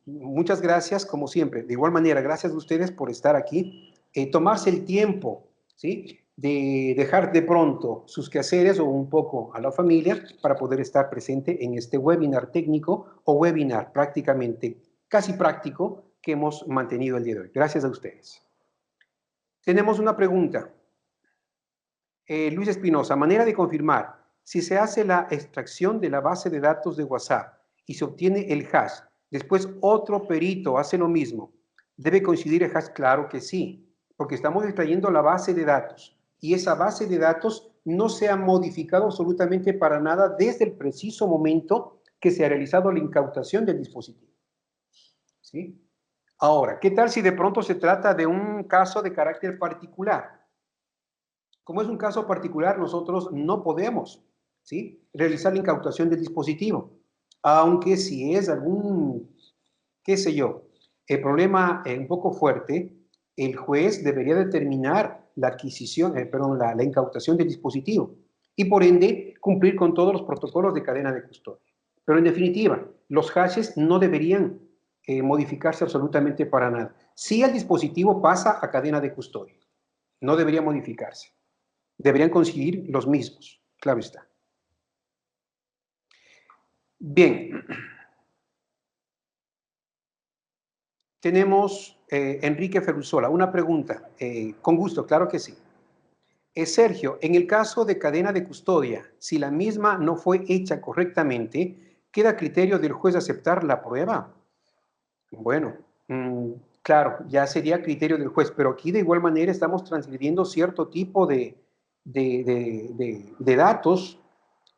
muchas gracias como siempre. De igual manera, gracias a ustedes por estar aquí. Tomarse el tiempo, ¿sí?, de dejar de pronto sus quehaceres o un poco a la familia para poder estar presente en este webinar técnico o webinar prácticamente casi práctico que hemos mantenido el día de hoy. Gracias a ustedes. Tenemos una pregunta. Luis Espinosa, manera de confirmar si se hace la extracción de la base de datos de WhatsApp y se obtiene el hash, después otro perito hace lo mismo, ¿debe coincidir el hash? Claro que sí, porque estamos extrayendo la base de datos y esa base de datos no se ha modificado absolutamente para nada desde el preciso momento que se ha realizado la incautación del dispositivo. ¿Sí? Ahora, ¿qué tal si de pronto se trata de un caso de carácter particular? Como es un caso particular, nosotros no podemos, ¿sí?, realizar la incautación del dispositivo, aunque si es algún, qué sé yo, el problema un poco fuerte, el juez debería determinar la adquisición, perdón, la incautación del dispositivo y por ende cumplir con todos los protocolos de cadena de custodia. Pero en definitiva, los hashes no deberían modificarse absolutamente para nada. Si el dispositivo pasa a cadena de custodia, no debería modificarse. Deberían conseguir los mismos, claro está. Bien. Tenemos Enrique Ferrusola, una pregunta. Con gusto, claro que sí. Sergio, en el caso de cadena de custodia, si la misma no fue hecha correctamente, ¿queda a criterio del juez aceptar la prueba? Bueno, Claro, ya sería criterio del juez, pero aquí de igual manera estamos transgrediendo cierto tipo de datos,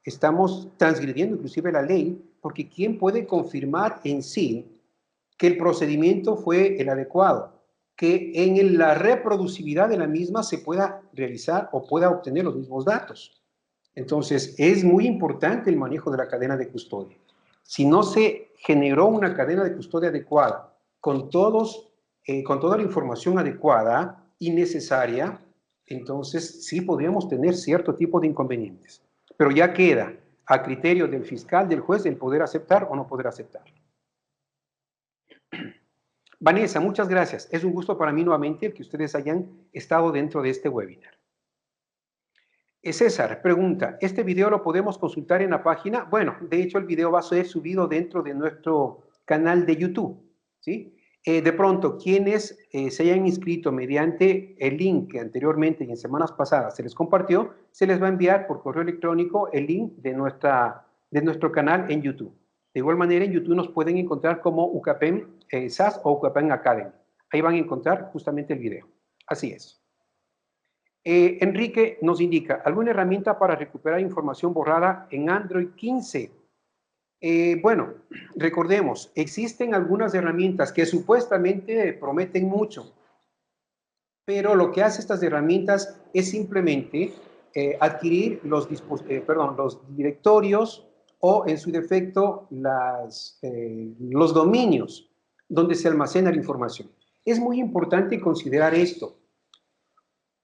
estamos transgrediendo inclusive la ley, porque ¿quién puede confirmar en sí que el procedimiento fue el adecuado? Que en la reproducibilidad de la misma se pueda realizar o pueda obtener los mismos datos. Entonces, es muy importante el manejo de la cadena de custodia. Si no se generó una cadena de custodia adecuada, con toda la información adecuada y necesaria, entonces sí podríamos tener cierto tipo de inconvenientes. Pero ya queda a criterio del fiscal, del juez, el poder aceptar o no poder aceptar. Vanessa, muchas gracias. Es un gusto para mí nuevamente el que ustedes hayan estado dentro de este webinar. César pregunta, ¿este video lo podemos consultar en la página? Bueno, de hecho el video va a ser subido dentro de nuestro canal de YouTube, ¿sí? De pronto, quienes se hayan inscrito mediante el link que anteriormente y en semanas pasadas se les compartió, se les va a enviar por correo electrónico el link de nuestro canal en YouTube. De igual manera, en YouTube nos pueden encontrar como UCAPEM SAS o UCAPEM Academy. Ahí van a encontrar justamente el video. Así es. Enrique nos indica, ¿alguna herramienta para recuperar información borrada en Android 15? Bueno, recordemos, existen algunas herramientas que supuestamente prometen mucho, pero lo que hace estas herramientas es simplemente adquirir los directorios o en su defecto los dominios donde se almacena la información. Es muy importante considerar esto.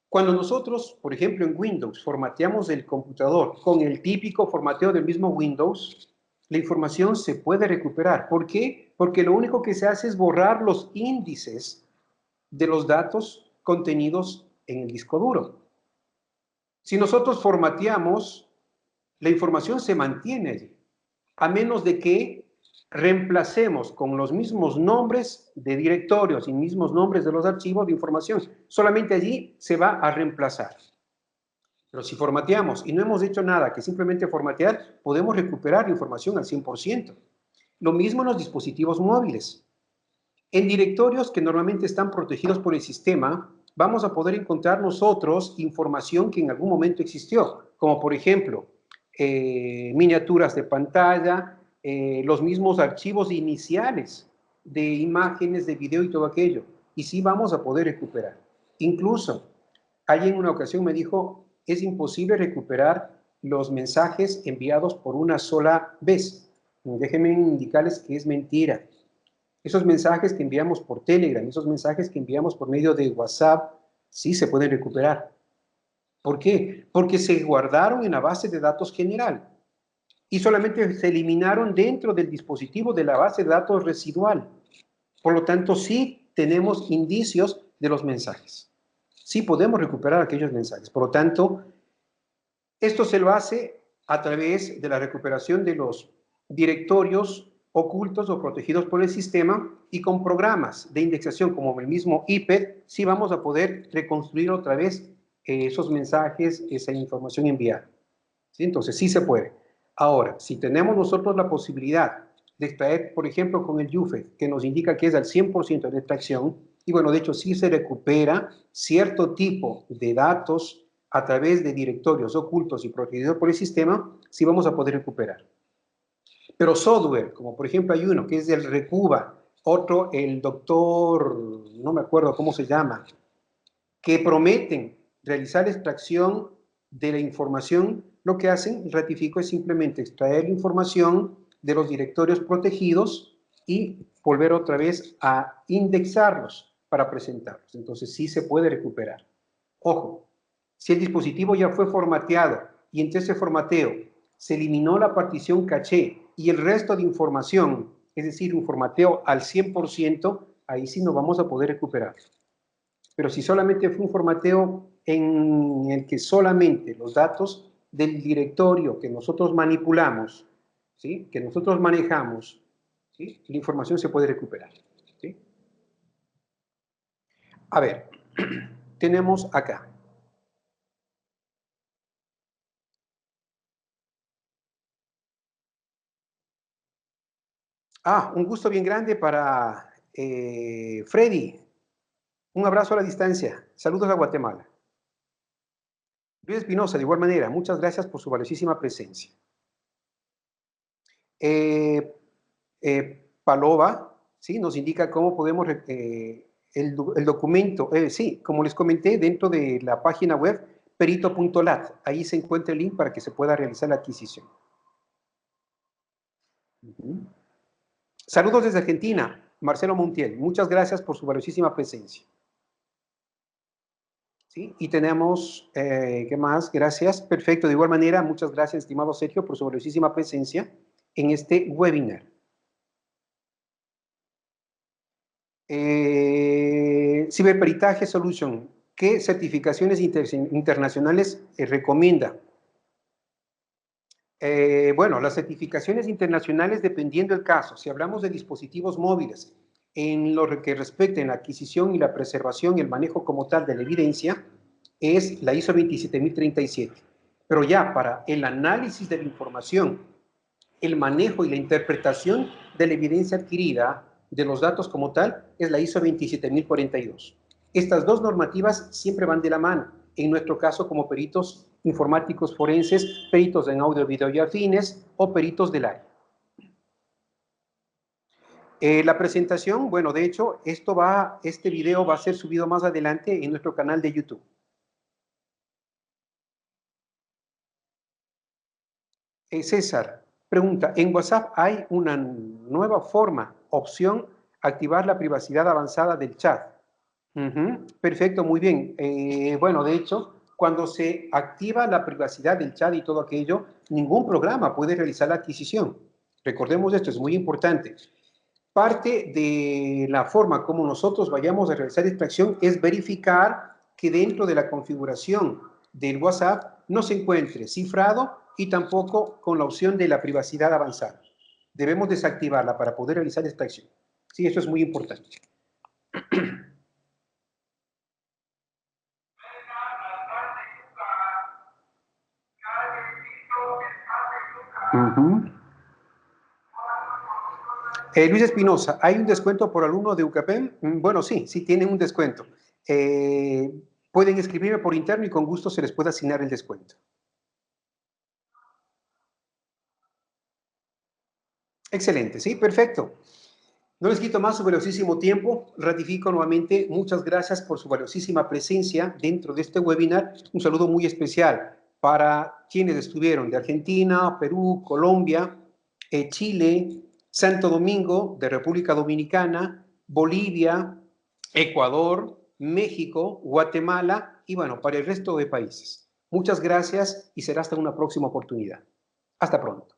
Cuando nosotros, por ejemplo, en Windows, formateamos el computador con el típico formateo del mismo Windows, la información se puede recuperar. ¿Por qué? Porque lo único que se hace es borrar los índices de los datos contenidos en el disco duro. Si nosotros formateamos, la información se mantiene allí, a menos de que reemplacemos con los mismos nombres de directorios y mismos nombres de los archivos de información. Solamente allí se va a reemplazar. Pero si formateamos y no hemos hecho nada que simplemente formatear, podemos recuperar la información al 100%. Lo mismo en los dispositivos móviles. En directorios que normalmente están protegidos por el sistema, vamos a poder encontrar nosotros información que en algún momento existió, como por ejemplo, miniaturas de pantalla, los mismos archivos iniciales de imágenes, de video y todo aquello. Y sí vamos a poder recuperar. Incluso, alguien en una ocasión me dijo, es imposible recuperar los mensajes enviados por una sola vez. Déjenme indicarles que es mentira. Esos mensajes que enviamos por Telegram, esos mensajes que enviamos por medio de WhatsApp, sí se pueden recuperar. ¿Por qué? Porque se guardaron en la base de datos general y solamente se eliminaron dentro del dispositivo de la base de datos residual. Por lo tanto, sí tenemos indicios de los mensajes. Sí podemos recuperar aquellos mensajes. Por lo tanto, esto se lo hace a través de la recuperación de los directorios ocultos o protegidos por el sistema y con programas de indexación como el mismo IPED, sí vamos a poder reconstruir otra vez esos mensajes, esa información enviada. ¿Sí? Entonces, sí se puede. Ahora, si tenemos nosotros la posibilidad de extraer, por ejemplo, con el UFED, que nos indica que es al 100% de extracción, y bueno, de hecho sí se recupera cierto tipo de datos a través de directorios ocultos y protegidos por el sistema, sí vamos a poder recuperar. Pero software, como por ejemplo hay uno que es del Recuba, otro el doctor, no me acuerdo cómo se llama, que prometen realizar extracción de la información, lo que hacen, ratifico, es simplemente extraer la información de los directorios protegidos y volver otra vez a indexarlos para presentarlos. Entonces sí se puede recuperar. Ojo, si el dispositivo ya fue formateado y entre ese formateo se eliminó la partición caché y el resto de información, es decir, un formateo al 100%, ahí sí no vamos a poder recuperar. Pero si solamente fue un formateo en el que solamente los datos del directorio que nosotros manipulamos, ¿sí? Que nosotros manejamos, ¿sí? La información se puede recuperar. ¿Sí? A ver, tenemos acá. Un gusto bien grande para Freddy, un abrazo a la distancia. Saludos a Guatemala. Luis Espinosa, de igual manera, muchas gracias por su valiosísima presencia. Palova, ¿sí? Nos indica cómo podemos, el documento, sí, como les comenté, dentro de la página web perito.lat, ahí se encuentra el link para que se pueda realizar la adquisición. Saludos desde Argentina, Marcelo Montiel, muchas gracias por su valiosísima presencia. ¿Sí? Y tenemos, ¿qué más? Gracias, perfecto, de igual manera, muchas gracias, estimado Sergio, por su valiosísima presencia en este webinar. Ciberperitaje Solution, ¿qué certificaciones internacionales recomienda? Bueno, las certificaciones internacionales dependiendo del caso. Si hablamos de dispositivos móviles, en lo que respecta a la adquisición y la preservación y el manejo como tal de la evidencia, es la ISO 27037. Pero ya para el análisis de la información, el manejo y la interpretación de la evidencia adquirida, de los datos como tal, es la ISO 27042. Estas dos normativas siempre van de la mano. En nuestro caso, como peritos informáticos forenses, peritos en audio, video y afines, o peritos del área. La presentación, bueno, de hecho, este video va a ser subido más adelante en nuestro canal de YouTube. César pregunta, en WhatsApp hay una nueva forma, opción, activar la privacidad avanzada del chat. Perfecto, muy bien. Bueno, de hecho, cuando se activa la privacidad del chat y todo aquello, ningún programa puede realizar la adquisición. Recordemos esto, es muy importante. Parte de la forma como nosotros vayamos a realizar extracción es verificar que dentro de la configuración del WhatsApp no se encuentre cifrado y tampoco con la opción de la privacidad avanzada. Debemos desactivarla para poder realizar extracción. Sí, eso es muy importante. Luis Espinosa, ¿hay un descuento por alumno de UCAPEM? Bueno, sí, sí tienen un descuento. Pueden escribirme por interno y con gusto se les puede asignar el descuento. Excelente, sí, perfecto. No les quito más su valiosísimo tiempo. Ratifico nuevamente, muchas gracias por su valiosísima presencia dentro de este webinar. Un saludo muy especial para quienes estuvieron de Argentina, Perú, Colombia, Chile, Santo Domingo, de República Dominicana, Bolivia, Ecuador, México, Guatemala y bueno, para el resto de países. Muchas gracias y será hasta una próxima oportunidad. Hasta pronto.